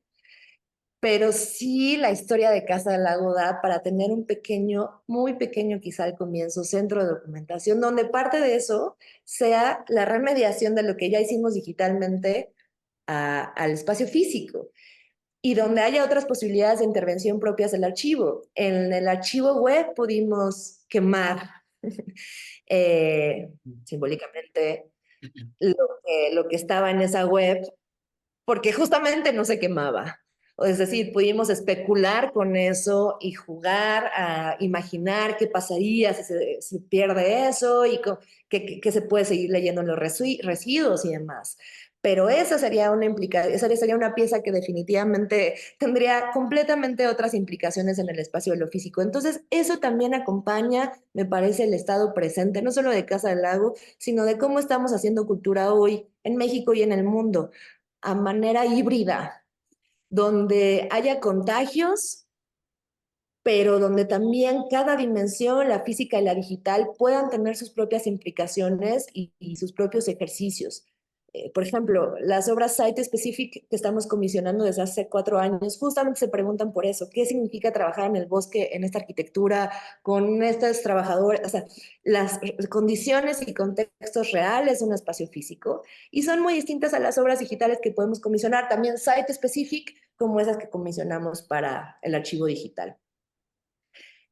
Pero sí la historia de Casa del Lago da para tener un pequeño, muy pequeño quizá al comienzo, centro de documentación, donde parte de eso sea la remediación de lo que ya hicimos digitalmente al espacio físico y donde haya otras posibilidades de intervención propias del archivo. En el archivo web pudimos quemar simbólicamente lo que estaba en esa web, porque justamente no se quemaba. Es decir, pudimos especular con eso y jugar a imaginar qué pasaría si se pierde eso y qué se puede seguir leyendo en los residuos y demás. Pero esa sería una pieza que definitivamente tendría completamente otras implicaciones en el espacio de lo físico. Entonces, eso también acompaña, me parece, el estado presente, no solo de Casa del Lago, sino de cómo estamos haciendo cultura hoy en México y en el mundo a manera híbrida, donde haya contagios, pero donde también cada dimensión, la física y la digital, puedan tener sus propias implicaciones y sus propios ejercicios. Por ejemplo, las obras Site Specific que estamos comisionando desde hace 4 años, justamente se preguntan por eso, ¿qué significa trabajar en el bosque, en esta arquitectura, con estos trabajadores? O sea, las condiciones y contextos reales de un espacio físico, y son muy distintas a las obras digitales que podemos comisionar, también Site Specific, como esas que comisionamos para el archivo digital.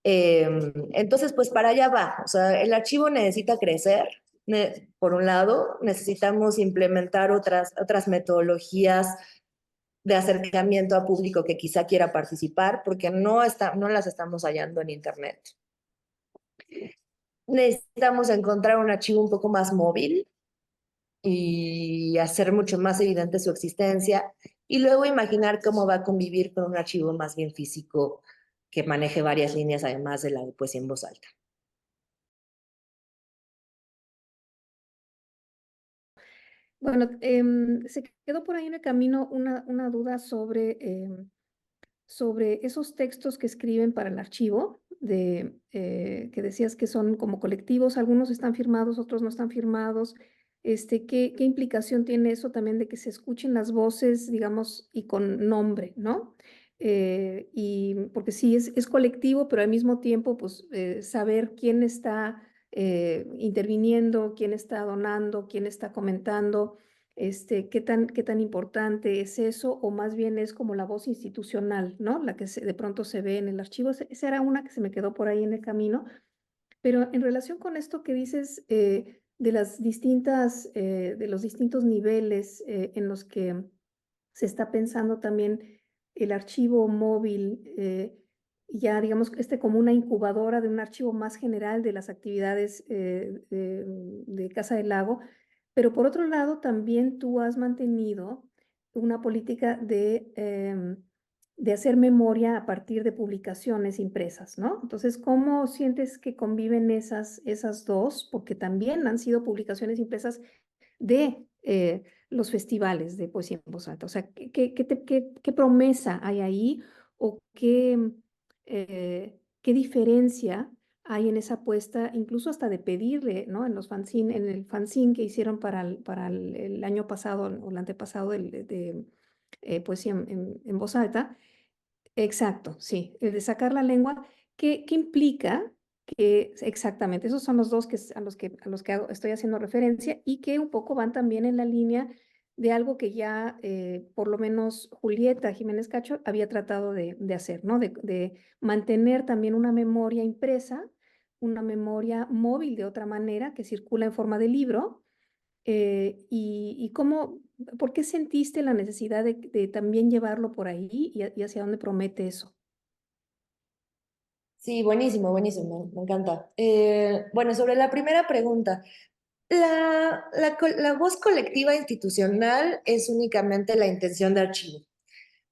Entonces, pues para allá va. O sea, el archivo necesita crecer. Por un lado, necesitamos implementar otras metodologías de acercamiento a público que quizá quiera participar, porque no las estamos hallando en Internet. Necesitamos encontrar un archivo un poco más móvil y hacer mucho más evidente su existencia, y luego imaginar cómo va a convivir con un archivo más bien físico que maneje varias líneas, además de la de poesía en voz alta. Bueno, se quedó por ahí en el camino una duda sobre esos textos que escriben para el archivo, que decías que son como colectivos, algunos están firmados, otros no están firmados. ¿Qué implicación tiene eso también de que se escuchen las voces, digamos, y con nombre, ¿no? Y porque sí, es colectivo, pero al mismo tiempo, pues, saber quién está interviniendo, quién está donando, quién está comentando. ¿Qué tan importante es eso? O más bien es como la voz institucional, ¿no? La que de pronto se ve en el archivo. Esa era una que se me quedó por ahí en el camino. Pero en relación con esto que dices de de los distintos niveles en los que se está pensando también el archivo móvil, ya digamos, como una incubadora de un archivo más general de las actividades de Casa del Lago. Pero por otro lado, también tú has mantenido una política de hacer memoria a partir de publicaciones impresas, ¿no? Entonces, ¿cómo sientes que conviven esas dos? Porque también han sido publicaciones impresas de los festivales de poesía en voz alta. O sea, ¿qué promesa hay ahí o qué diferencia hay en esa apuesta, incluso hasta de pedirle, ¿no? En el fanzine que hicieron el año pasado o el antepasado de poesía en voz alta? Exacto, sí, el de sacar la lengua, ¿qué implica? Que exactamente, esos son los dos a los que estoy haciendo referencia, y que un poco van también en la línea de algo que ya por lo menos Julieta Jiménez Cacho había tratado de hacer, ¿no? De mantener también una memoria impresa, una memoria móvil de otra manera, que circula en forma de libro. Y ¿por qué sentiste la necesidad de también llevarlo por ahí y hacia dónde promete eso? Sí, buenísimo, buenísimo, me encanta. Bueno, sobre la primera pregunta, la voz colectiva institucional es únicamente la intención de archivo,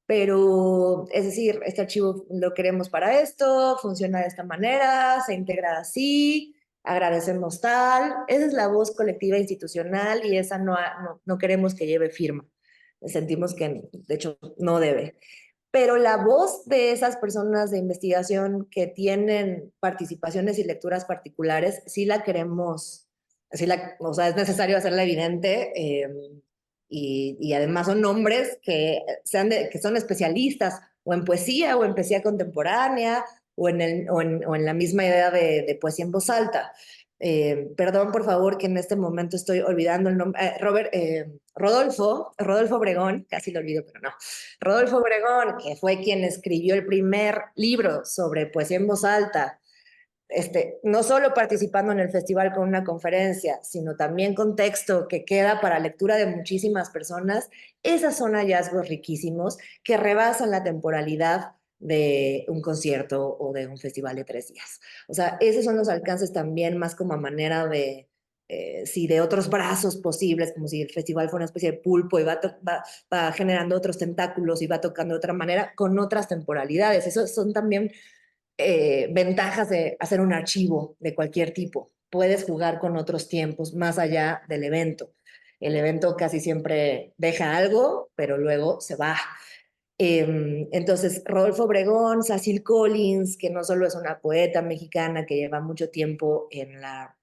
pero es decir, este archivo lo queremos para esto, funciona de esta manera, se integra así, agradecemos tal. Esa es la voz colectiva institucional, y esa no queremos que lleve firma. Sentimos que, de hecho, no debe. Pero la voz de esas personas de investigación que tienen participaciones y lecturas particulares, sí la queremos, o sea, es necesario hacerla evidente, y además son nombres que son especialistas o en poesía o en poesía contemporánea o en la misma idea de poesía en voz alta. Perdón, por favor, que en este momento estoy olvidando el nombre. Rodolfo Obregón, casi lo olvido, pero no. Rodolfo Obregón, que fue quien escribió el primer libro sobre poesía en voz alta, no solo participando en el festival con una conferencia, sino también con texto que queda para lectura de muchísimas personas. Esos son hallazgos riquísimos que rebasan la temporalidad de un concierto o de un festival de 3 días. O sea, esos son los alcances también más como a manera sí, de otros brazos posibles, como si el festival fuera una especie de pulpo y va generando otros tentáculos y va tocando de otra manera con otras temporalidades. Esos son también ventajas de hacer un archivo de cualquier tipo. Puedes jugar con otros tiempos más allá del evento. El evento casi siempre deja algo, pero luego se va. Entonces, Rodolfo Obregón, Cecil Collins, que no solo es una poeta mexicana que lleva mucho tiempo en la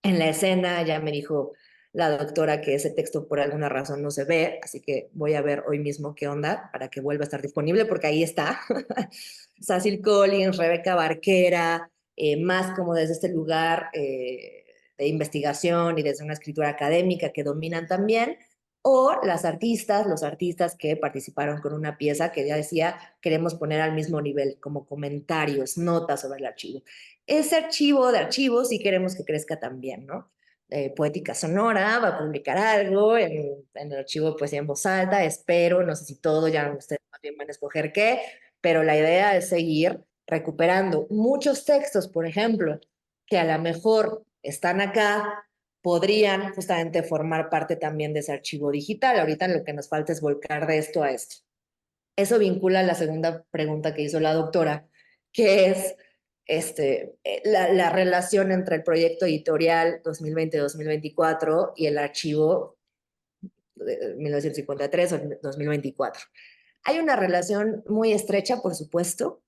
escena, ya me dijo la doctora que ese texto por alguna razón no se ve, así que voy a ver hoy mismo qué onda para que vuelva a estar disponible, porque ahí está. Cecil Collins, Rebeca Barquera, más como desde este lugar de investigación y desde una escritura académica que dominan también, o las artistas, los artistas que participaron con una pieza que ya decía, queremos poner al mismo nivel, como comentarios, notas sobre el archivo. Ese archivo de archivos sí queremos que crezca también, ¿no? Poética Sonora va a publicar algo en el archivo de Poesía en Voz Alta, espero, no sé si todo, ya ustedes más bien van a escoger qué, pero la idea es seguir recuperando muchos textos, por ejemplo, que a lo mejor están acá, podrían justamente formar parte también de ese archivo digital. Ahorita lo que nos falta es volcar de esto a esto. Eso vincula a la segunda pregunta que hizo la doctora, que es la relación entre el proyecto editorial 2020-2024 y el archivo de 1953 o 2024. Hay una relación muy estrecha, por supuesto,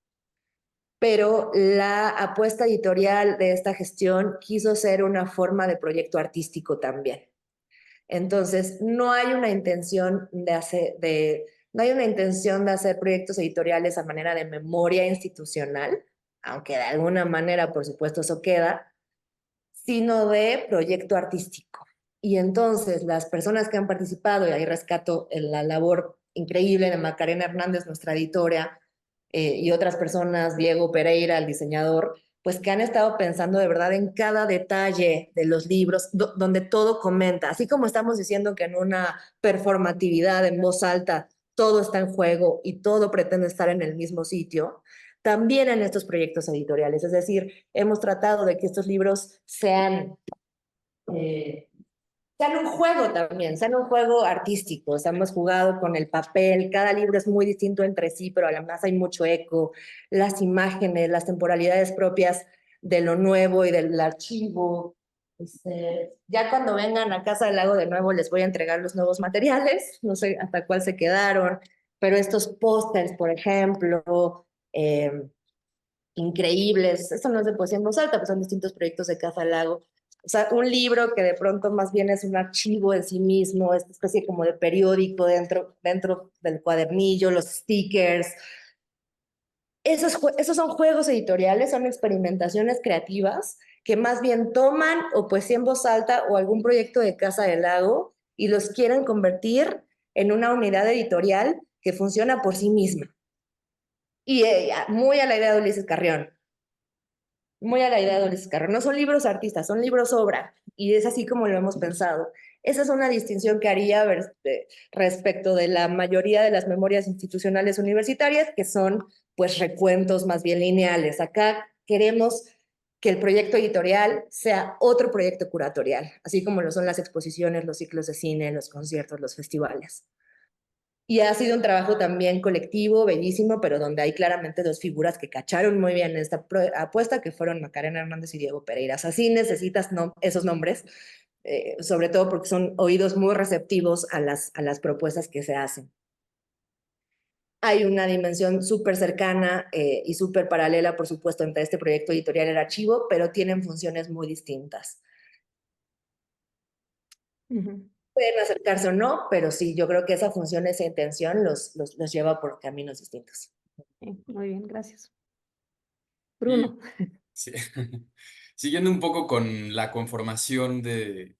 pero la apuesta editorial de esta gestión quiso ser una forma de proyecto artístico también. Entonces, no hay una intención no hay una intención de hacer proyectos editoriales a manera de memoria institucional, aunque de alguna manera, por supuesto, eso queda, sino de proyecto artístico. Y entonces, las personas que han participado, y ahí rescato la labor increíble de Macarena Hernández, nuestra editora, y otras personas, Diego Pereira, el diseñador, pues que han estado pensando de verdad en cada detalle de los libros, donde todo comenta, así como estamos diciendo que en una performatividad en voz alta todo está en juego y todo pretende estar en el mismo sitio, también en estos proyectos editoriales. Es decir, hemos tratado de que estos libros eh, sean un juego también, sean un juego artístico. O sea, hemos jugado con el papel, cada libro es muy distinto entre sí, pero además hay mucho eco, las imágenes, las temporalidades propias de lo nuevo y del archivo. Ya cuando vengan a Casa del Lago de nuevo les voy a entregar los nuevos materiales, no sé hasta cuál se quedaron, pero estos pósters, por ejemplo, increíbles. Eso no es de poesía en voz alta, pues son distintos proyectos de Casa Lago. O sea, un libro que de pronto más bien es un archivo en sí mismo, esta especie como de periódico dentro del cuadernillo, los stickers. Esos son juegos editoriales, son experimentaciones creativas que más bien toman o poesía en voz alta o algún proyecto de Casa del Lago y los quieren convertir en una unidad editorial que funciona por sí misma. Y muy a la idea de Ulises Carrión. Muy a la idea de Ulises Carrión. No son libros artistas, son libros obra. Y es así como lo hemos pensado. Esa es una distinción que haría respecto de la mayoría de las memorias institucionales universitarias, que son pues recuentos más bien lineales. Acá queremos que el proyecto editorial sea otro proyecto curatorial, así como lo son las exposiciones, los ciclos de cine, los conciertos, los festivales. Y ha sido un trabajo también colectivo, bellísimo, pero donde hay claramente dos figuras que cacharon muy bien esta apuesta, que fueron Macarena Hernández y Diego Pereira. Así necesitas esos nombres, sobre todo porque son oídos muy receptivos a las propuestas que se hacen. Hay una dimensión súper cercana y súper paralela, por supuesto, entre este proyecto editorial y el archivo, pero tienen funciones muy distintas. Pueden acercarse o no, pero sí, yo creo que esa función, esa intención los lleva por caminos distintos. Muy bien, gracias. Y Bruno. sí. Siguiendo un poco con la conformación del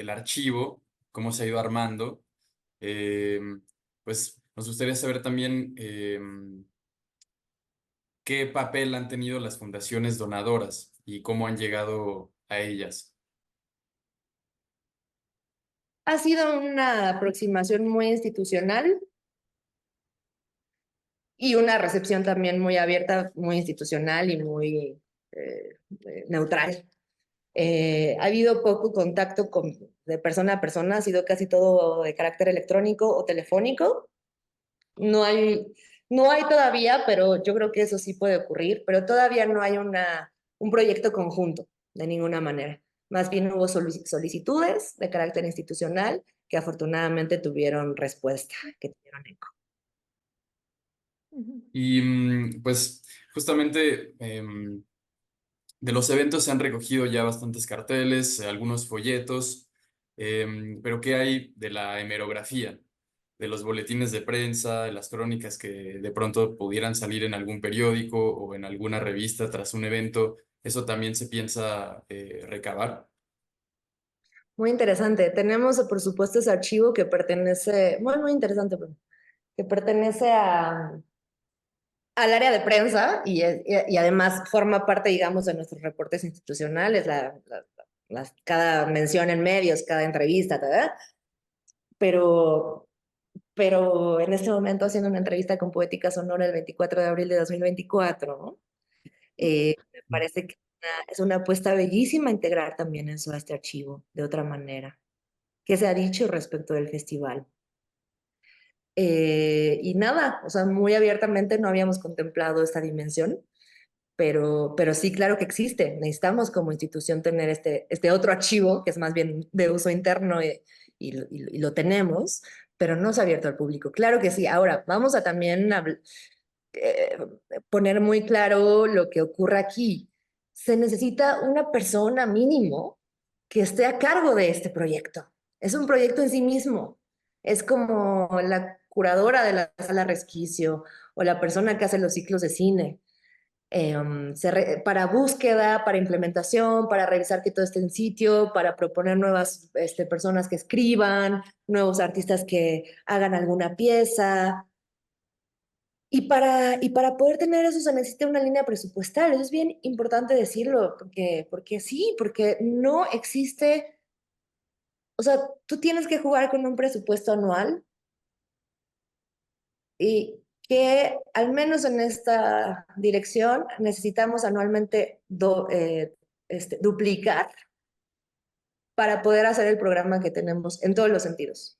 archivo, cómo se ha ido armando, eh, pues nos gustaría saber también qué papel han tenido las fundaciones donadoras y cómo han llegado a ellas. Ha sido una aproximación muy institucional y una recepción también muy abierta, muy institucional y muy neutral. Ha habido poco contacto de persona a persona, ha sido casi todo de carácter electrónico o telefónico. No hay, no hay todavía, pero yo creo que eso sí puede ocurrir, pero todavía no hay un proyecto conjunto de ninguna manera. Más bien hubo solicitudes de carácter institucional que afortunadamente tuvieron respuesta, que tuvieron eco. Y pues justamente de los eventos se han recogido ya bastantes carteles, algunos folletos. Pero ¿qué hay de la hemerografía? De los boletines de prensa, de las crónicas que de pronto pudieran salir en algún periódico o en alguna revista tras un evento. ¿Eso también se piensa recabar? Muy interesante. Tenemos, por supuesto, ese archivo que pertenece, muy interesante, que pertenece al área de prensa y además forma parte, digamos, de nuestros reportes institucionales, cada mención en medios, cada entrevista, ¿verdad? Pero, pero en este momento haciendo una entrevista con Poética Sonora el 24 de abril de 2024, ¿no? Me parece que es una apuesta bellísima integrar también eso a este archivo de otra manera. ¿Qué se ha dicho respecto del festival? Y nada, o sea, muy abiertamente no habíamos contemplado esta dimensión, pero sí, claro que existe. Necesitamos como institución tener este otro archivo, que es más bien de uso interno y lo tenemos, pero no se ha abierto al público. Claro que sí. Ahora, vamos a también eh, poner muy claro lo que ocurre aquí. Se necesita una persona mínimo que esté a cargo de este proyecto. Es un proyecto en sí mismo. Es como la curadora de la sala Resquicio o la persona que hace los ciclos de cine. Para búsqueda, para implementación, para revisar que todo esté en sitio, para proponer nuevas personas que escriban, nuevos artistas que hagan alguna pieza. Y para poder tener eso se necesita una línea presupuestal. Eso es bien importante decirlo, porque sí, porque no existe, o sea, tú tienes que jugar con un presupuesto anual y que al menos en esta dirección necesitamos anualmente duplicar para poder hacer el programa que tenemos en todos los sentidos.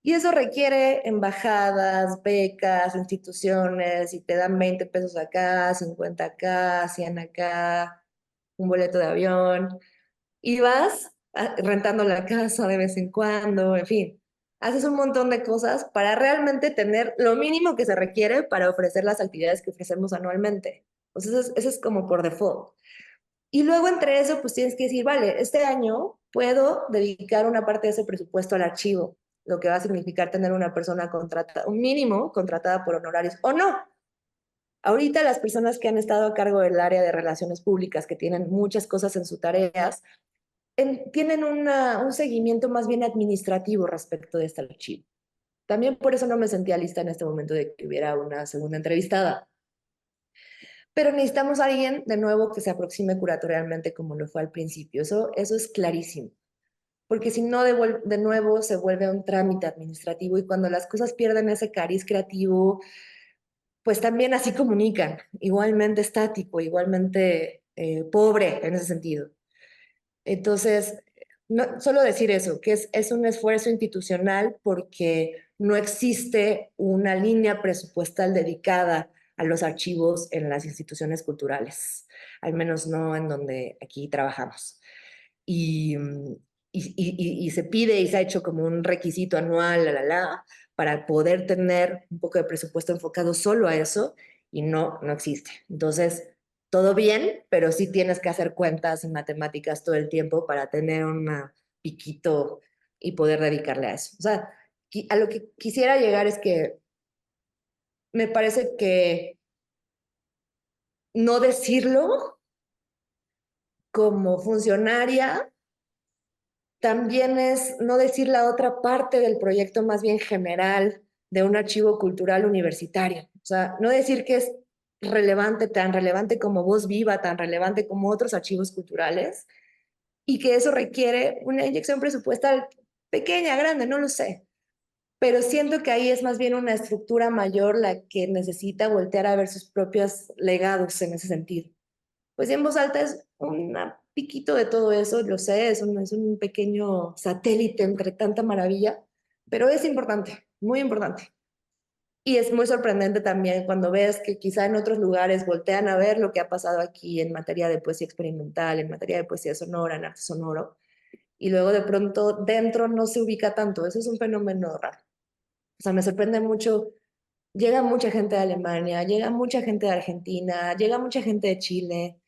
Y eso requiere embajadas, becas, instituciones, y te dan 20 pesos acá, 50 acá, 100 acá, un boleto de avión, y vas rentando la casa de vez en cuando, en fin, haces un montón de cosas para realmente tener lo mínimo que se requiere para ofrecer las actividades que ofrecemos anualmente. Pues eso es como por default. Y luego entre eso, pues tienes que decir, vale, este año puedo dedicar una parte de ese presupuesto al archivo, lo que va a significar tener una persona contratada, un mínimo contratada por honorarios, o no. Ahorita las personas que han estado a cargo del área de relaciones públicas, que tienen muchas cosas en sus tareas, tienen un seguimiento más bien administrativo respecto de este archivo. También por eso no me sentía lista en este momento de que hubiera una segunda entrevistada. Pero necesitamos a alguien, de nuevo, que se aproxime curatorialmente como lo fue al principio. Eso es clarísimo. Porque si no, de nuevo se vuelve un trámite administrativo y cuando las cosas pierden ese cariz creativo, pues también así comunican, igualmente estático, igualmente pobre en ese sentido. Entonces, no, solo decir eso, que es un esfuerzo institucional porque no existe una línea presupuestal dedicada a los archivos en las instituciones culturales, al menos no en donde aquí trabajamos. Y, y se pide y se ha hecho como un requisito anual, para poder tener un poco de presupuesto enfocado solo a eso, y no existe. Entonces, todo bien, pero sí tienes que hacer cuentas y matemáticas todo el tiempo para tener un piquito y poder dedicarle a eso. O sea, a lo que quisiera llegar es que me parece que no decirlo como funcionaria también es no decir la otra parte del proyecto más bien general de un archivo cultural universitario. O sea, no decir que es relevante, tan relevante como Voz Viva, tan relevante como otros archivos culturales, y que eso requiere una inyección presupuestal pequeña, grande, no lo sé. Pero siento que ahí es más bien una estructura mayor la que necesita voltear a ver sus propios legados en ese sentido. Pues en voz alta es un piquito de todo eso, lo sé, es un pequeño satélite entre tanta maravilla, pero es importante, muy importante. Y es muy sorprendente también cuando ves que quizá en otros lugares voltean a ver lo que ha pasado aquí en materia de poesía experimental, en materia de poesía sonora, en arte sonoro, y luego de pronto dentro no se ubica tanto. Eso es un fenómeno raro. O sea, me sorprende mucho. Llega mucha gente de Alemania, llega mucha gente de Argentina, llega mucha gente de Chile.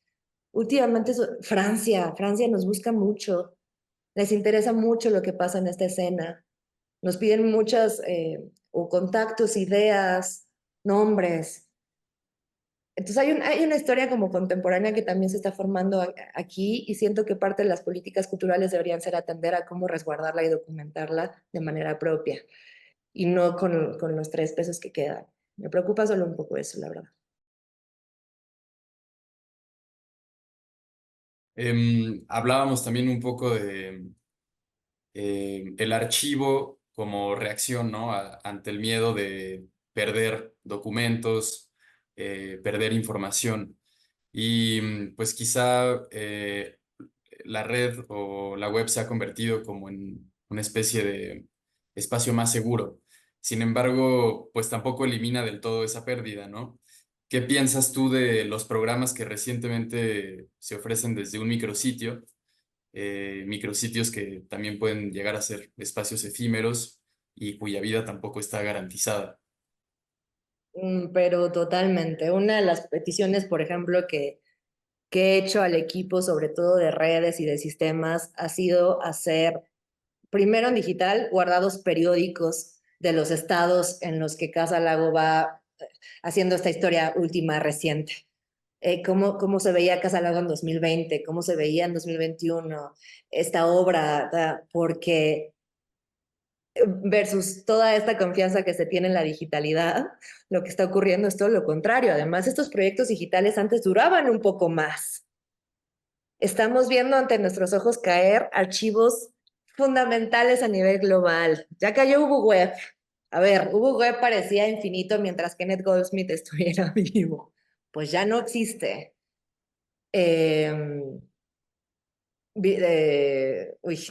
Últimamente Francia nos busca mucho. Les interesa mucho lo que pasa en esta escena. Nos piden muchas o contactos, ideas, nombres. Entonces hay una historia como contemporánea que también se está formando aquí y siento que parte de las políticas culturales deberían ser atender a cómo resguardarla y documentarla de manera propia y no con los 3 pesos que quedan. Me preocupa solo un poco eso, la verdad. Hablábamos también un poco de el archivo como reacción, ¿no? Ante el miedo de perder documentos, perder información. Y pues quizá la red o la web se ha convertido como en una especie de espacio más seguro. Sin embargo, pues tampoco elimina del todo esa pérdida, ¿no? ¿Qué piensas tú de los programas que recientemente se ofrecen desde un micrositio? Micrositios que también pueden llegar a ser espacios efímeros y cuya vida tampoco está garantizada. Pero totalmente. Una de las peticiones, por ejemplo, que he hecho al equipo, sobre todo de redes y de sistemas, ha sido hacer, primero en digital, guardados periódicos de los estados en los que Casa Lago va haciendo esta historia última reciente. Cómo se veía Casa Lago en 2020, cómo se veía en 2021 esta obra, porque versus toda esta confianza que se tiene en la digitalidad, lo que está ocurriendo es todo lo contrario. Además, estos proyectos digitales antes duraban un poco más. Estamos viendo ante nuestros ojos caer archivos fundamentales a nivel global. Ya cayó Hugo Webb. A ver, Hugo Webb parecía infinito mientras Kenneth Goldsmith estuviera vivo. Pues ya no existe. Eh,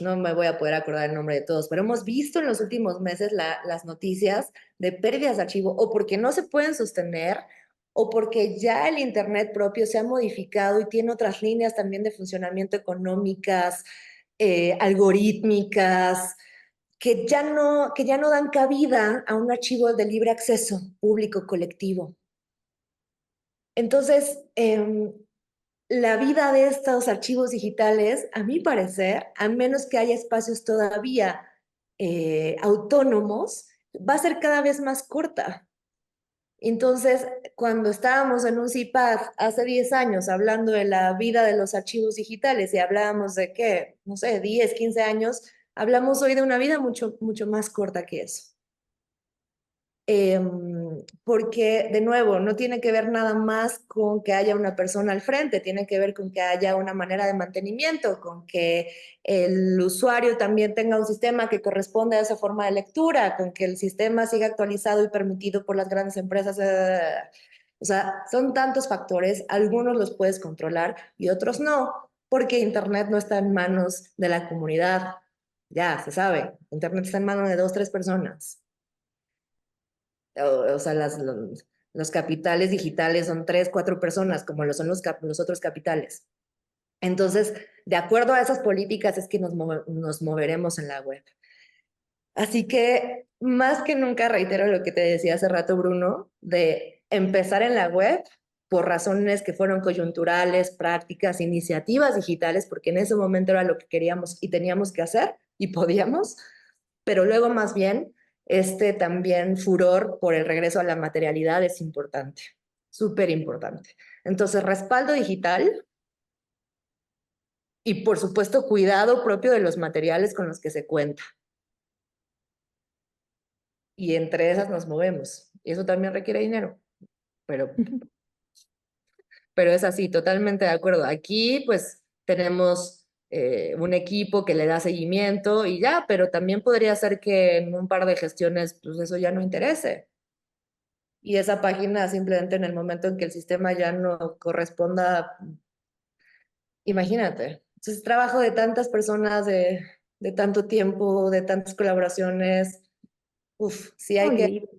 no me voy a poder acordar el nombre de todos, pero hemos visto en los últimos meses las noticias de pérdidas de archivo o porque no se pueden sostener o porque ya el Internet propio se ha modificado y tiene otras líneas también de funcionamiento económicas, algorítmicas, que ya no dan cabida a un archivo de libre acceso público colectivo. Entonces, la vida de estos archivos digitales, a mi parecer, a menos que haya espacios todavía autónomos, va a ser cada vez más corta. Entonces, cuando estábamos en un CIPAD hace 10 años hablando de la vida de los archivos digitales y hablábamos de qué, no sé, 10, 15 años, hablamos hoy de una vida mucho, mucho más corta que eso. Porque, de nuevo, no tiene que ver nada más con que haya una persona al frente, tiene que ver con que haya una manera de mantenimiento, con que el usuario también tenga un sistema que corresponde a esa forma de lectura, con que el sistema siga actualizado y permitido por las grandes empresas. O sea, son tantos factores, algunos los puedes controlar y otros no, porque Internet no está en manos de la comunidad. Ya, se sabe, Internet está en manos de 2, 3 personas. O sea, los capitales digitales son 3, 4 personas, como lo son los otros capitales. Entonces, de acuerdo a esas políticas es que nos moveremos en la web. Así que, más que nunca, reitero lo que te decía hace rato, Bruno, de empezar en la web por razones que fueron coyunturales, prácticas, iniciativas digitales, porque en ese momento era lo que queríamos y teníamos que hacer y podíamos, pero luego más bien este también furor por el regreso a la materialidad es importante, súper importante. Entonces, respaldo digital y, por supuesto, cuidado propio de los materiales con los que se cuenta. Y entre esas nos movemos. Y eso también requiere dinero, pero, pero es así, totalmente de acuerdo. Aquí, pues, tenemos un equipo que le da seguimiento y ya, pero también podría ser que en un par de gestiones, pues, eso ya no interese. Y esa página simplemente en el momento en que el sistema ya no corresponda, imagínate. Entonces, trabajo de tantas personas, de tanto tiempo, de tantas colaboraciones. Uf, sí hay Oye, que... y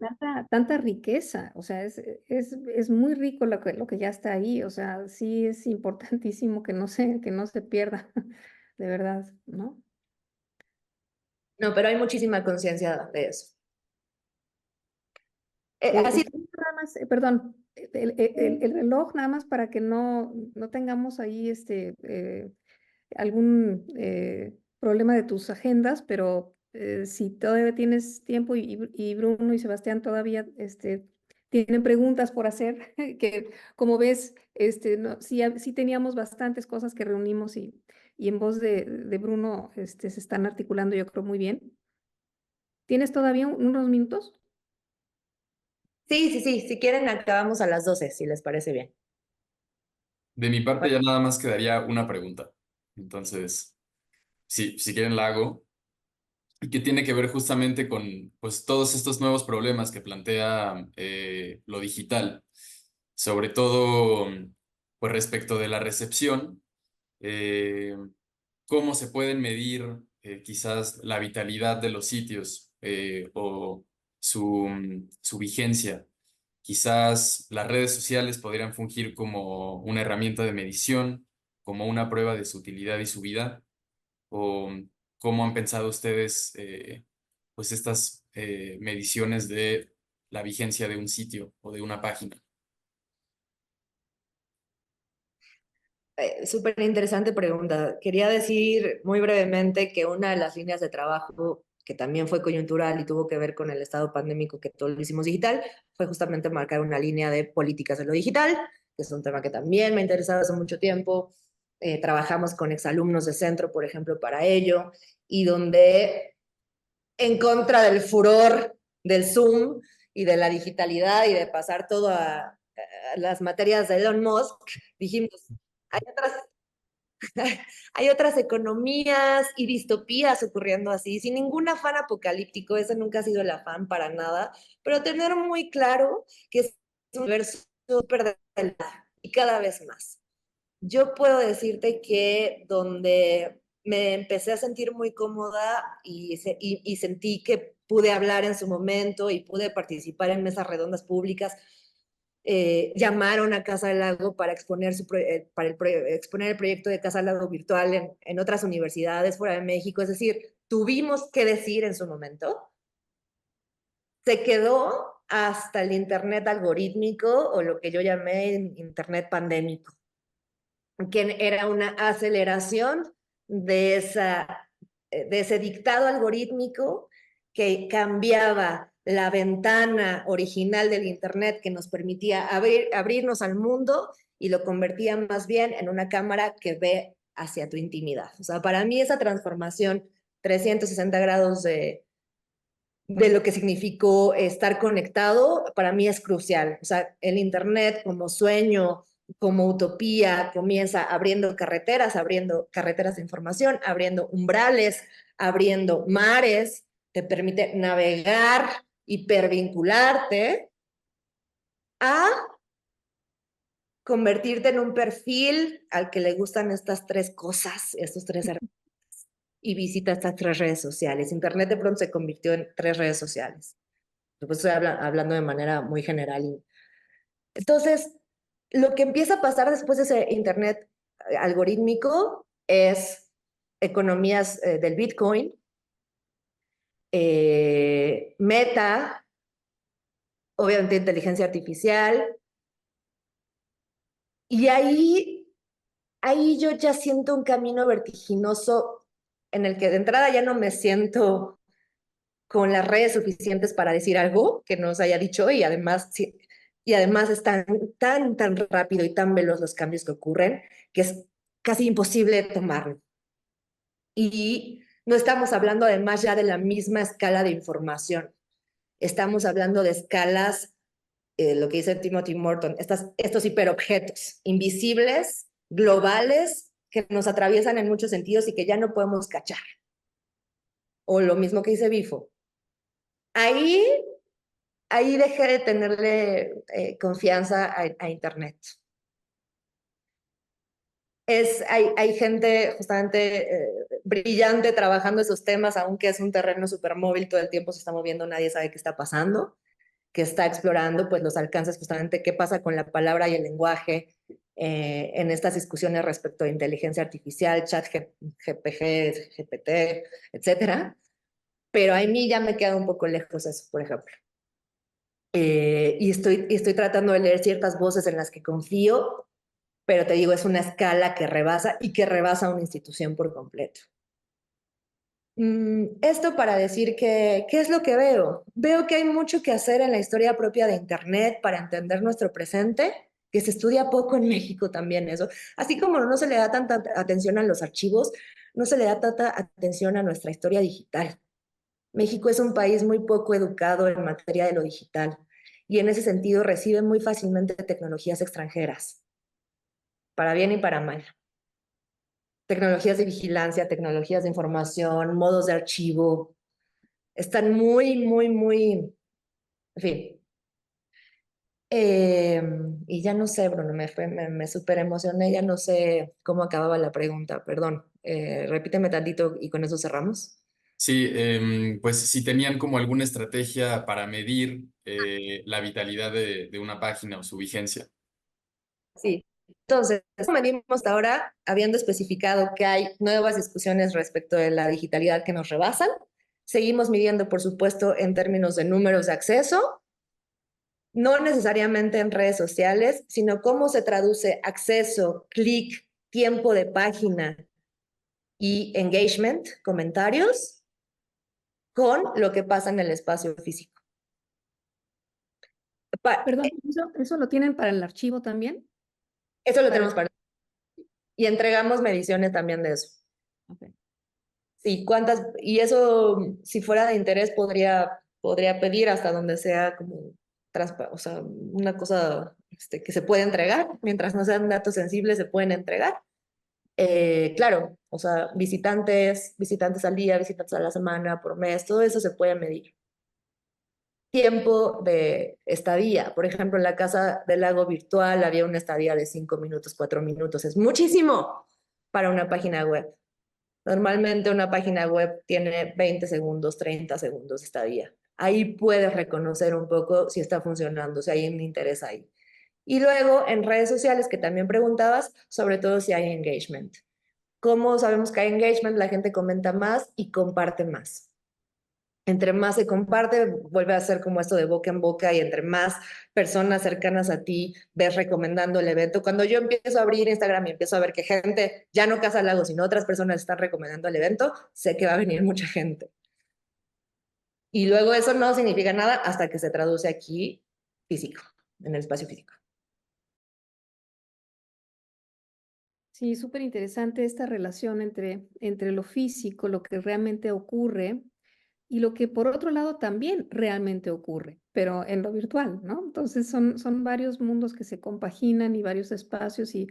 tanta riqueza, o sea, es muy rico lo que ya está ahí, o sea, sí es importantísimo que no se pierda, de verdad, ¿no? No, pero hay muchísima conciencia de eso. Así... Tengo nada más, perdón, el reloj nada más para que no tengamos ahí algún problema de tus agendas, pero si todavía tienes tiempo y Bruno y Sebastián todavía tienen preguntas por hacer, que como ves, no, sí teníamos bastantes cosas que reunimos y en voz de Bruno se están articulando yo creo muy bien. ¿Tienes todavía unos minutos? Sí, si quieren acabamos a las 12, si les parece bien. De mi parte Bueno, ya nada más quedaría una pregunta. Entonces, si quieren la hago. Y que tiene que ver justamente con pues, todos estos nuevos problemas que plantea lo digital, sobre todo pues, respecto de la recepción, eh, cómo se pueden medir quizás la vitalidad de los sitios o su vigencia. Quizás las redes sociales podrían fungir como una herramienta de medición, como una prueba de su utilidad y su vida, o cómo han pensado ustedes pues estas mediciones de la vigencia de un sitio o de una página. súper interesante pregunta. Quería decir muy brevemente que una de las líneas de trabajo que también fue coyuntural y tuvo que ver con el estado pandémico que todo lo hicimos digital, fue justamente marcar una línea de políticas de lo digital, que es un tema que también me ha interesado hace mucho tiempo. Trabajamos con exalumnos de centro, por ejemplo, para ello, y donde en contra del furor del Zoom y de la digitalidad y de pasar todo a las materias de Elon Musk, dijimos, hay otras, hay otras economías y distopías ocurriendo así, sin ningún afán apocalíptico, ese nunca ha sido el afán para nada, pero tener muy claro que es un universo súper y cada vez más. Yo puedo decirte que donde me empecé a sentir muy cómoda y sentí que pude hablar en su momento y pude participar en mesas redondas públicas, llamaron a Casa del Lago para exponer, exponer el proyecto de Casa del Lago virtual en otras universidades fuera de México. Es decir, tuvimos que decir en su momento. Se quedó hasta el Internet algorítmico o lo que yo llamé Internet pandémico, que era una aceleración de, de ese dictado algorítmico que cambiaba la ventana original del Internet que nos permitía abrirnos al mundo y lo convertía más bien en una cámara que ve hacia tu intimidad. O sea, para mí esa transformación 360 grados de lo que significó estar conectado, para mí es crucial. O sea, el Internet como sueño, como utopía, comienza abriendo carreteras de información, abriendo umbrales, abriendo mares, te permite navegar, hipervincularte, a convertirte en un perfil al que le gustan estas tres cosas, estos tres y visita estas tres redes sociales. Internet de pronto se convirtió en tres redes sociales. Pues estoy hablando de manera muy general. Entonces, lo que empieza a pasar después de ese Internet algorítmico es economías del Bitcoin, Meta, obviamente inteligencia artificial, y ahí yo ya siento un camino vertiginoso en el que de entrada ya no me siento con las redes suficientes para decir algo que nos haya dicho y además es tan rápido y tan veloz los cambios que ocurren que es casi imposible tomarlo. Y no estamos hablando además ya de la misma escala de información. Estamos hablando de escalas, lo que dice Timothy Morton, estos hiperobjetos invisibles, globales, que nos atraviesan en muchos sentidos y que ya no podemos cachar. O lo mismo que dice Bifo. Ahí dejé de tenerle confianza a Internet. Hay gente justamente brillante trabajando esos temas, aunque es un terreno súper móvil, todo el tiempo se está moviendo, nadie sabe qué está pasando, que está explorando pues los alcances justamente, qué pasa con la palabra y el lenguaje en estas discusiones respecto a inteligencia artificial, chat, GPG, GPT, etcétera. Pero a mí ya me queda un poco lejos eso, por ejemplo. Y estoy tratando de leer ciertas voces en las que confío, pero te digo, es una escala que rebasa y que rebasa una institución por completo. Esto para decir que, ¿qué es lo que veo? Veo que hay mucho que hacer en la historia propia de Internet para entender nuestro presente, que se estudia poco en México también eso. Así como no se le da tanta atención a los archivos, no se le da tanta atención a nuestra historia digital. México es un país muy poco educado en materia de lo digital y en ese sentido recibe muy fácilmente tecnologías extranjeras, para bien y para mal. Tecnologías de vigilancia, tecnologías de información, modos de archivo, están muy, en fin. Y ya no sé, Bruno, me súper emocioné, ya no sé cómo acababa la pregunta, perdón. Repíteme tantito y con eso cerramos. Sí, pues si tenían como alguna estrategia para medir la vitalidad de una página o su vigencia. Sí. Entonces, eso medimos hasta ahora, habiendo especificado que hay nuevas discusiones respecto de la digitalidad que nos rebasan. Seguimos midiendo, por supuesto, en términos de números de acceso, no necesariamente en redes sociales, sino cómo se traduce acceso, clic, tiempo de página y engagement, comentarios, con lo que pasa en el espacio físico. Perdón, ¿eso lo tienen para el archivo también? Eso lo Para tenemos para... Y entregamos mediciones también de eso. Ok. Sí, cuántas, y eso, si fuera de interés, podría pedir hasta donde sea como, o sea, una cosa que se puede entregar, mientras no sean datos sensibles, se pueden entregar. Claro, o sea, visitantes al día, visitantes a la semana, por mes, todo eso se puede medir. Tiempo de estadía, por ejemplo, en la Casa del Lago virtual había una estadía de 5 minutos, 4 minutos, es muchísimo para una página web. Normalmente una página web tiene 20 segundos, 30 segundos de estadía. Ahí puedes reconocer un poco si está funcionando, si hay un interés ahí. Y luego en redes sociales, que también preguntabas, sobre todo si hay engagement. ¿Cómo sabemos que hay engagement? La gente comenta más y comparte más. Entre más se comparte, vuelve a ser como esto de boca en boca y entre más personas cercanas a ti ves recomendando el evento. Cuando yo empiezo a abrir Instagram y empiezo a ver que gente, ya no Casa Lago, sino otras personas están recomendando el evento, sé que va a venir mucha gente. Y luego eso no significa nada hasta que se traduce aquí físico, en el espacio físico. Sí, súper interesante esta relación entre lo físico, lo que realmente ocurre, y lo que por otro lado también realmente ocurre, pero en lo virtual, ¿no? Entonces son varios mundos que se compaginan y varios espacios y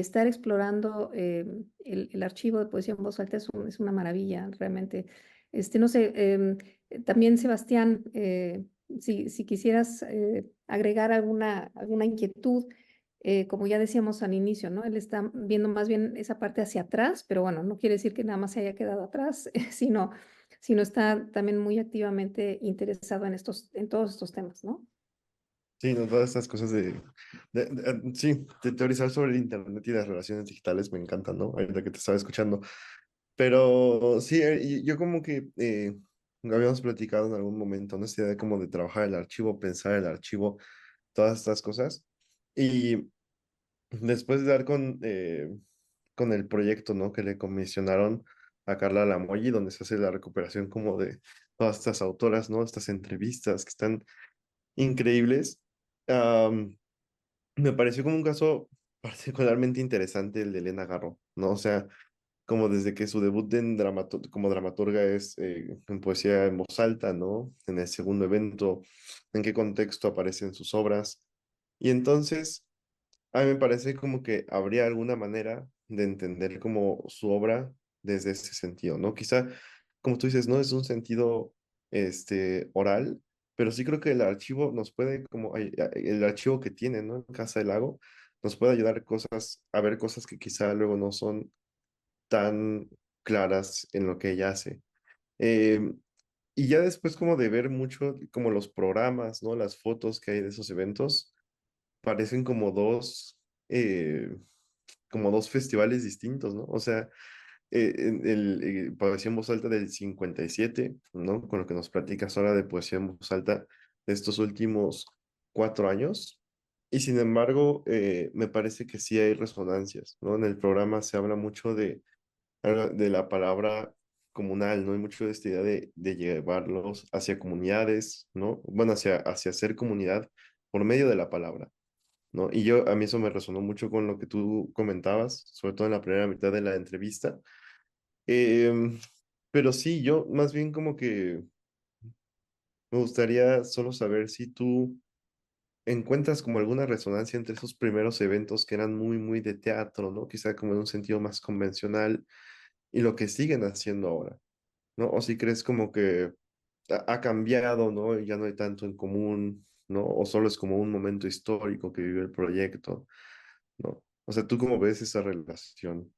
estar explorando el archivo de poesía en voz alta es una maravilla, realmente. No sé, también Sebastián, si quisieras agregar alguna inquietud, como ya decíamos al inicio, ¿no? Él está viendo más bien esa parte hacia atrás, pero bueno, no quiere decir que nada más se haya quedado atrás, sino está también muy activamente interesado en todos estos temas, ¿no? Sí, no, todas estas cosas sí, de teorizar sobre el Internet y las relaciones digitales me encantan, ¿no? Ahorita que te estaba escuchando. Pero sí, yo como que habíamos platicado en algún momento, ¿no? Esta idea como de trabajar el archivo, pensar el archivo, todas estas cosas. Y después de dar con el proyecto, ¿no? Que le comisionaron a Carla Lamoyi, donde se hace la recuperación como de todas estas autoras, ¿no? Estas entrevistas que están increíbles. Am, Me pareció como un caso particularmente interesante el de Elena Garro, ¿no? O sea, como desde que su debut como dramaturga es en poesía en voz alta, ¿no? En el segundo evento, en qué contexto aparecen sus obras. Y entonces, a mí me parece como que habría alguna manera de entender como su obra desde ese sentido, ¿no? Quizá, como tú dices, no es un sentido oral, pero sí creo que el archivo nos puede, como el archivo que tiene, ¿no? En Casa del Lago, nos puede ayudar a ver cosas que quizá luego no son tan claras en lo que ella hace. Eh, y ya después como de ver mucho como los programas, ¿no? Las fotos que hay de esos eventos, parecen como dos festivales distintos, ¿no? O sea, en el Poesía en Voz Alta del 57, ¿no? Con lo que nos platicas ahora de Poesía en Voz Alta de estos últimos 4 años. Y sin embargo, me parece que sí hay resonancias, ¿no? En el programa se habla mucho de la palabra comunal, ¿no? Hay mucho de esta idea de llevarlos hacia comunidades, ¿no? Bueno, hacia hacer comunidad por medio de la palabra, ¿no? Y a mí eso me resonó mucho con lo que tú comentabas, sobre todo en la primera mitad de la entrevista. Em, pero sí, yo más bien como que me gustaría solo saber si tú encuentras como alguna resonancia entre esos primeros eventos que eran muy, muy de teatro, ¿no? Quizá como en un sentido más convencional y lo que siguen haciendo ahora, ¿no? O si crees como que ha cambiado, ¿no? Y ya no hay tanto en común, ¿no? O solo es como un momento histórico que vive el proyecto, ¿no? O sea, ¿tú cómo ves esa relación?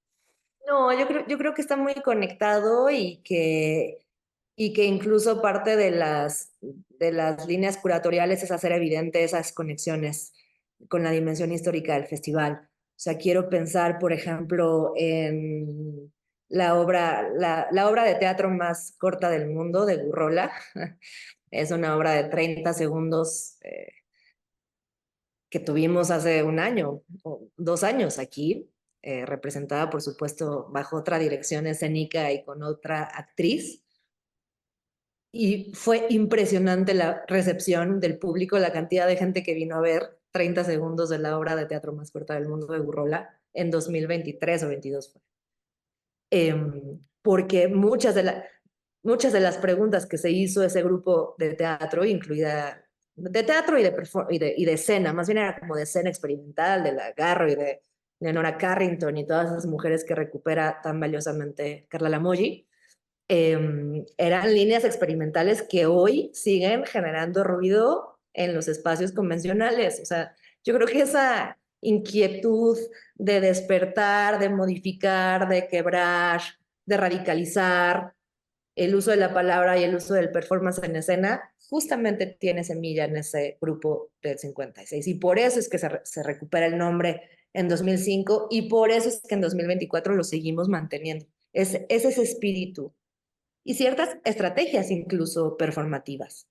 No, yo creo que está muy conectado y que incluso parte de las líneas curatoriales es hacer evidente esas conexiones con la dimensión histórica del festival. O sea, quiero pensar, por ejemplo, en la obra de teatro más corta del mundo, de Gurrola. Es una obra de 30 segundos que tuvimos hace un año o 2 años aquí, representada, por supuesto, bajo otra dirección escénica y con otra actriz. Y fue impresionante la recepción del público, la cantidad de gente que vino a ver 30 segundos de la obra de teatro más corta del mundo de Gurrola en 2023 o 22 fue. Porque muchas de las preguntas que se hizo ese grupo de teatro, incluida de teatro y de escena, más bien era como de escena experimental, de la Garro y de Leonora Carrington y todas esas mujeres que recupera tan valiosamente Carla Lamoji, eran líneas experimentales que hoy siguen generando ruido en los espacios convencionales. O sea, yo creo que esa inquietud de despertar, de modificar, de quebrar, de radicalizar el uso de la palabra y el uso del performance en escena, justamente tiene semilla en ese grupo del 56. Y por eso es que se recupera el nombre en 2005 y por eso es que en 2024 lo seguimos manteniendo. Es ese espíritu y ciertas estrategias incluso performativas.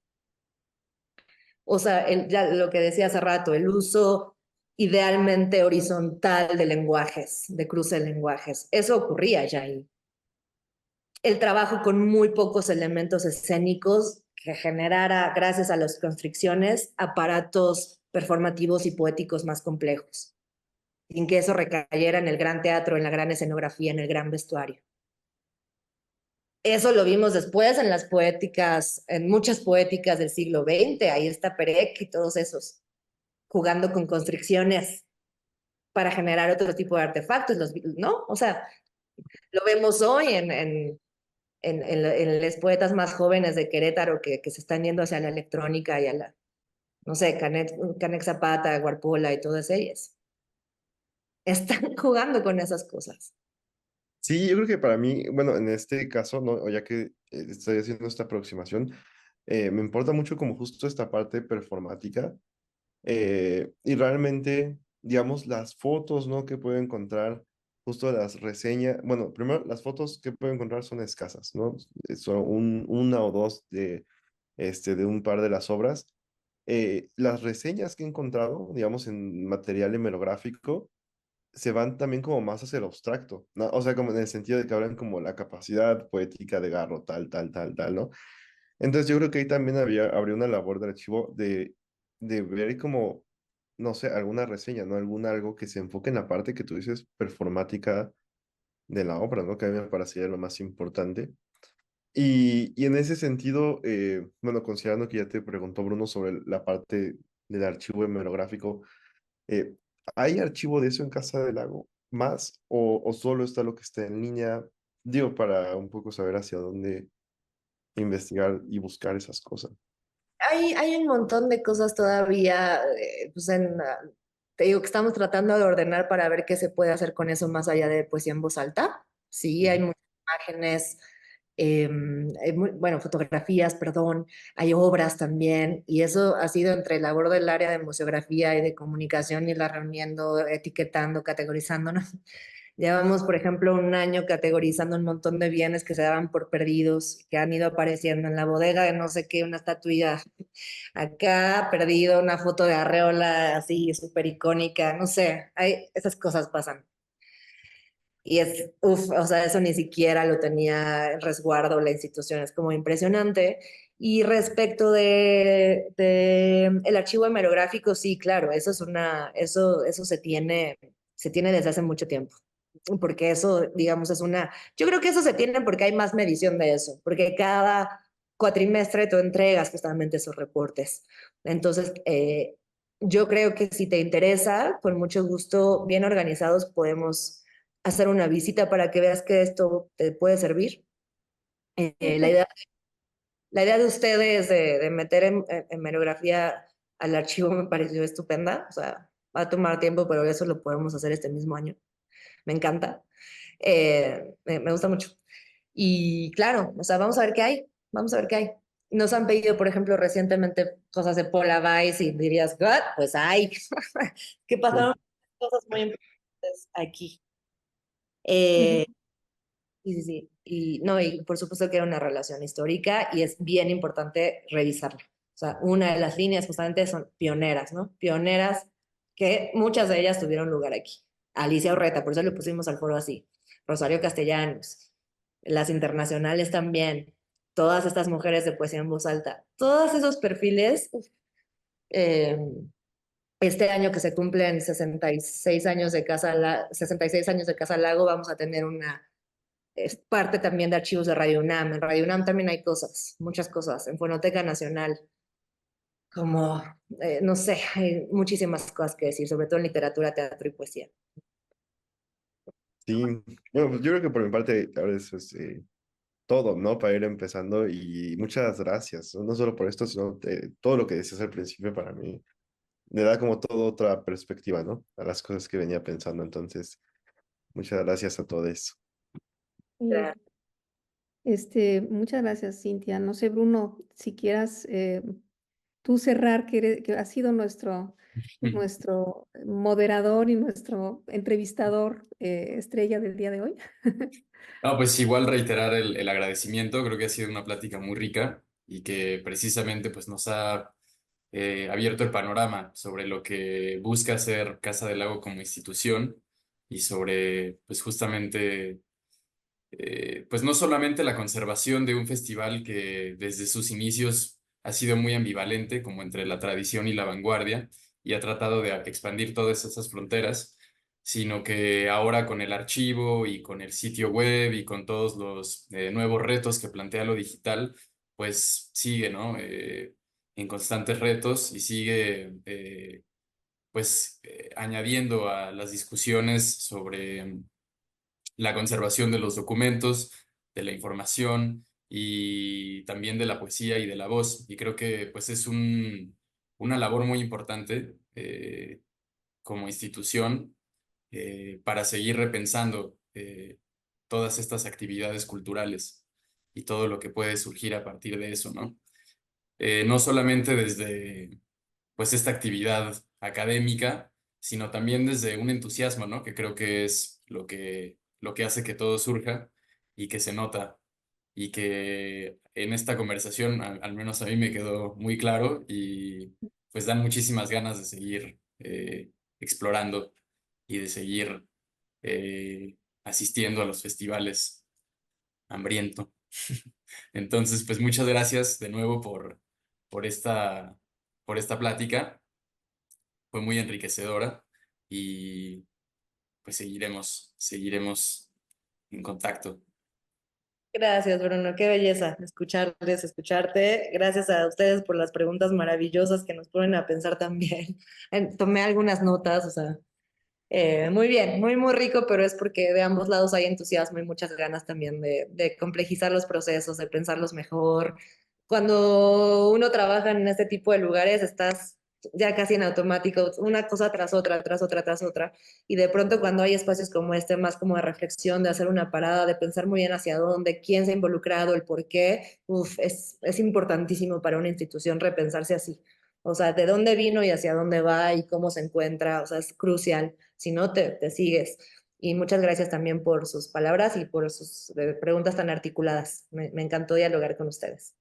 O sea, ya lo que decía hace rato, el uso idealmente horizontal de lenguajes, de cruce de lenguajes. Eso ocurría ya ahí. El trabajo con muy pocos elementos escénicos que generara, gracias a las constricciones, aparatos performativos y poéticos más complejos, sin que eso recayera en el gran teatro, en la gran escenografía, en el gran vestuario. Eso lo vimos después en las poéticas, en muchas poéticas del siglo XX. Ahí está Perec y todos esos, jugando con constricciones para generar otro tipo de artefactos, ¿no? O sea, lo vemos hoy en los poetas más jóvenes de Querétaro que se están yendo hacia la electrónica y a la, no sé, Canek Zapata, Guarpola y todas ellas. Están jugando con esas cosas. Sí, yo creo que para mí, bueno, en este caso, ¿no? O ya que estoy haciendo esta aproximación, me importa mucho como justo esta parte performática y realmente, digamos, las fotos, ¿no? Que puedo encontrar, justo las reseñas, bueno, primero las fotos que puedo encontrar son escasas, ¿no? Son una o dos de un par de las obras. Las reseñas que he encontrado, digamos, en material hemerográfico, se van también como más hacia el abstracto, ¿no? O sea, como en el sentido de que hablan como la capacidad poética de Garro, tal, tal, tal, tal, ¿no? Entonces yo creo que ahí también habría una labor del archivo de ver como, no sé, alguna reseña, ¿no? Algo que se enfoque en la parte que tú dices performática de la obra, ¿no? Que a mí me parecería lo más importante. Y en ese sentido, bueno, considerando que ya te preguntó Bruno sobre la parte del archivo hemerográfico, eh, ¿hay archivo de eso en Casa del Lago más o solo está lo que está en línea? Digo, para un poco saber hacia dónde investigar y buscar esas cosas. Hay un montón de cosas todavía, pues te digo que estamos tratando de ordenar para ver qué se puede hacer con eso más allá de poesía en voz alta. Sí, hay Ujú. muchas imágenes, bueno, fotografías, perdón, hay obras también, y eso ha sido entre el labor del área de museografía y de comunicación, irla reuniendo, etiquetando, categorizando, ¿no? Llevamos, por ejemplo, un año categorizando un montón de bienes que se daban por perdidos, que han ido apareciendo en la bodega de no sé qué, una estatuilla acá, perdido, una foto de Arreola así súper icónica, no sé, esas cosas pasan. Y o sea, eso ni siquiera lo tenía en resguardo la institución, es como impresionante. Y respecto de el archivo hemerográfico, sí, claro, eso se tiene desde hace mucho tiempo. Porque eso, digamos, yo creo que eso se tiene porque hay más medición de eso, porque cada cuatrimestre tú entregas justamente esos reportes. Entonces, yo creo que si te interesa, con mucho gusto, bien organizados, podemos hacer una visita para que veas que esto te puede servir. Eh, la idea, la idea de ustedes de meter en hemerografía al archivo me pareció estupenda. O sea, va a tomar tiempo, pero eso lo podemos hacer este mismo año. Me encanta. Me gusta mucho. Y claro, o sea, vamos a ver qué hay. Vamos a ver qué hay. Nos han pedido, por ejemplo, recientemente cosas de Paula Weiss y dirías, ¿what? Pues hay. Que pasaron cosas muy importantes aquí. Ujú. Eh, Sí, sí, sí. Y no, y por supuesto que era una relación histórica y es bien importante revisarla. O sea, una de las líneas justamente son pioneras, ¿no? Pioneras que muchas de ellas tuvieron lugar aquí. Alicia Urreta, por eso le pusimos al foro así. Rosario Castellanos, las internacionales también, todas estas mujeres de poesía en voz alta, todos esos perfiles, eh, este año que se cumplen 66 años de 66 años de Casa Lago, vamos a tener es parte también de archivos de Radio UNAM. En Radio UNAM también hay cosas, muchas cosas. En Fonoteca Nacional, como, no sé, hay muchísimas cosas que decir, sobre todo en literatura, teatro y poesía. Sí, bueno, pues yo creo que por mi parte ahora eso es todo, ¿no? Para ir empezando y muchas gracias, no solo por esto, sino todo lo que decías al principio para mí me da como toda otra perspectiva, ¿no? A las cosas que venía pensando, entonces, muchas gracias a todos. Eh, Muchas gracias, Cintia. No sé, Bruno, si quieras tú cerrar, que has sido nuestro moderador y nuestro entrevistador estrella del día de hoy. No, pues igual reiterar el agradecimiento, creo que ha sido una plática muy rica y que precisamente pues nos ha abierto el panorama sobre lo que busca hacer Casa del Lago como institución y sobre pues justamente pues no solamente la conservación de un festival que desde sus inicios ha sido muy ambivalente, como entre la tradición y la vanguardia, y ha tratado de expandir todas esas fronteras, sino que ahora con el archivo y con el sitio web y con todos los nuevos retos que plantea lo digital, pues sigue, ¿no? En constantes retos y sigue, pues, añadiendo a las discusiones sobre la conservación de los documentos, de la información y también de la poesía y de la voz. Y creo que pues es una labor muy importante como institución para seguir repensando todas estas actividades culturales y todo lo que puede surgir a partir de eso, ¿no? No solamente desde pues esta actividad académica, sino también desde un entusiasmo, ¿no? Que creo que es lo que hace que todo surja y que se nota y que en esta conversación, al menos a mí me quedó muy claro y pues dan muchísimas ganas de seguir explorando y de seguir asistiendo a los festivales hambriento. Entonces, pues muchas gracias de nuevo por por esta plática. Fue muy enriquecedora y pues seguiremos en contacto. Gracias, Bruno. Qué belleza escucharles, escucharte. Gracias a ustedes por las preguntas maravillosas que nos ponen a pensar también. Tomé algunas notas, o sea, muy bien, muy, muy rico, pero es porque de ambos lados hay entusiasmo y muchas ganas también de complejizar los procesos, de pensarlos mejor. Cuando uno trabaja en este tipo de lugares, estás ya casi en automático, una cosa tras otra, tras otra, tras otra. Y de pronto cuando hay espacios como este, más como de reflexión, de hacer una parada, de pensar muy bien hacia dónde, quién se ha involucrado, el por qué, es importantísimo para una institución repensarse así. O sea, de dónde vino y hacia dónde va y cómo se encuentra, o sea, es crucial. Si no, te sigues. Y muchas gracias también por sus palabras y por sus preguntas tan articuladas. Me encantó dialogar con ustedes.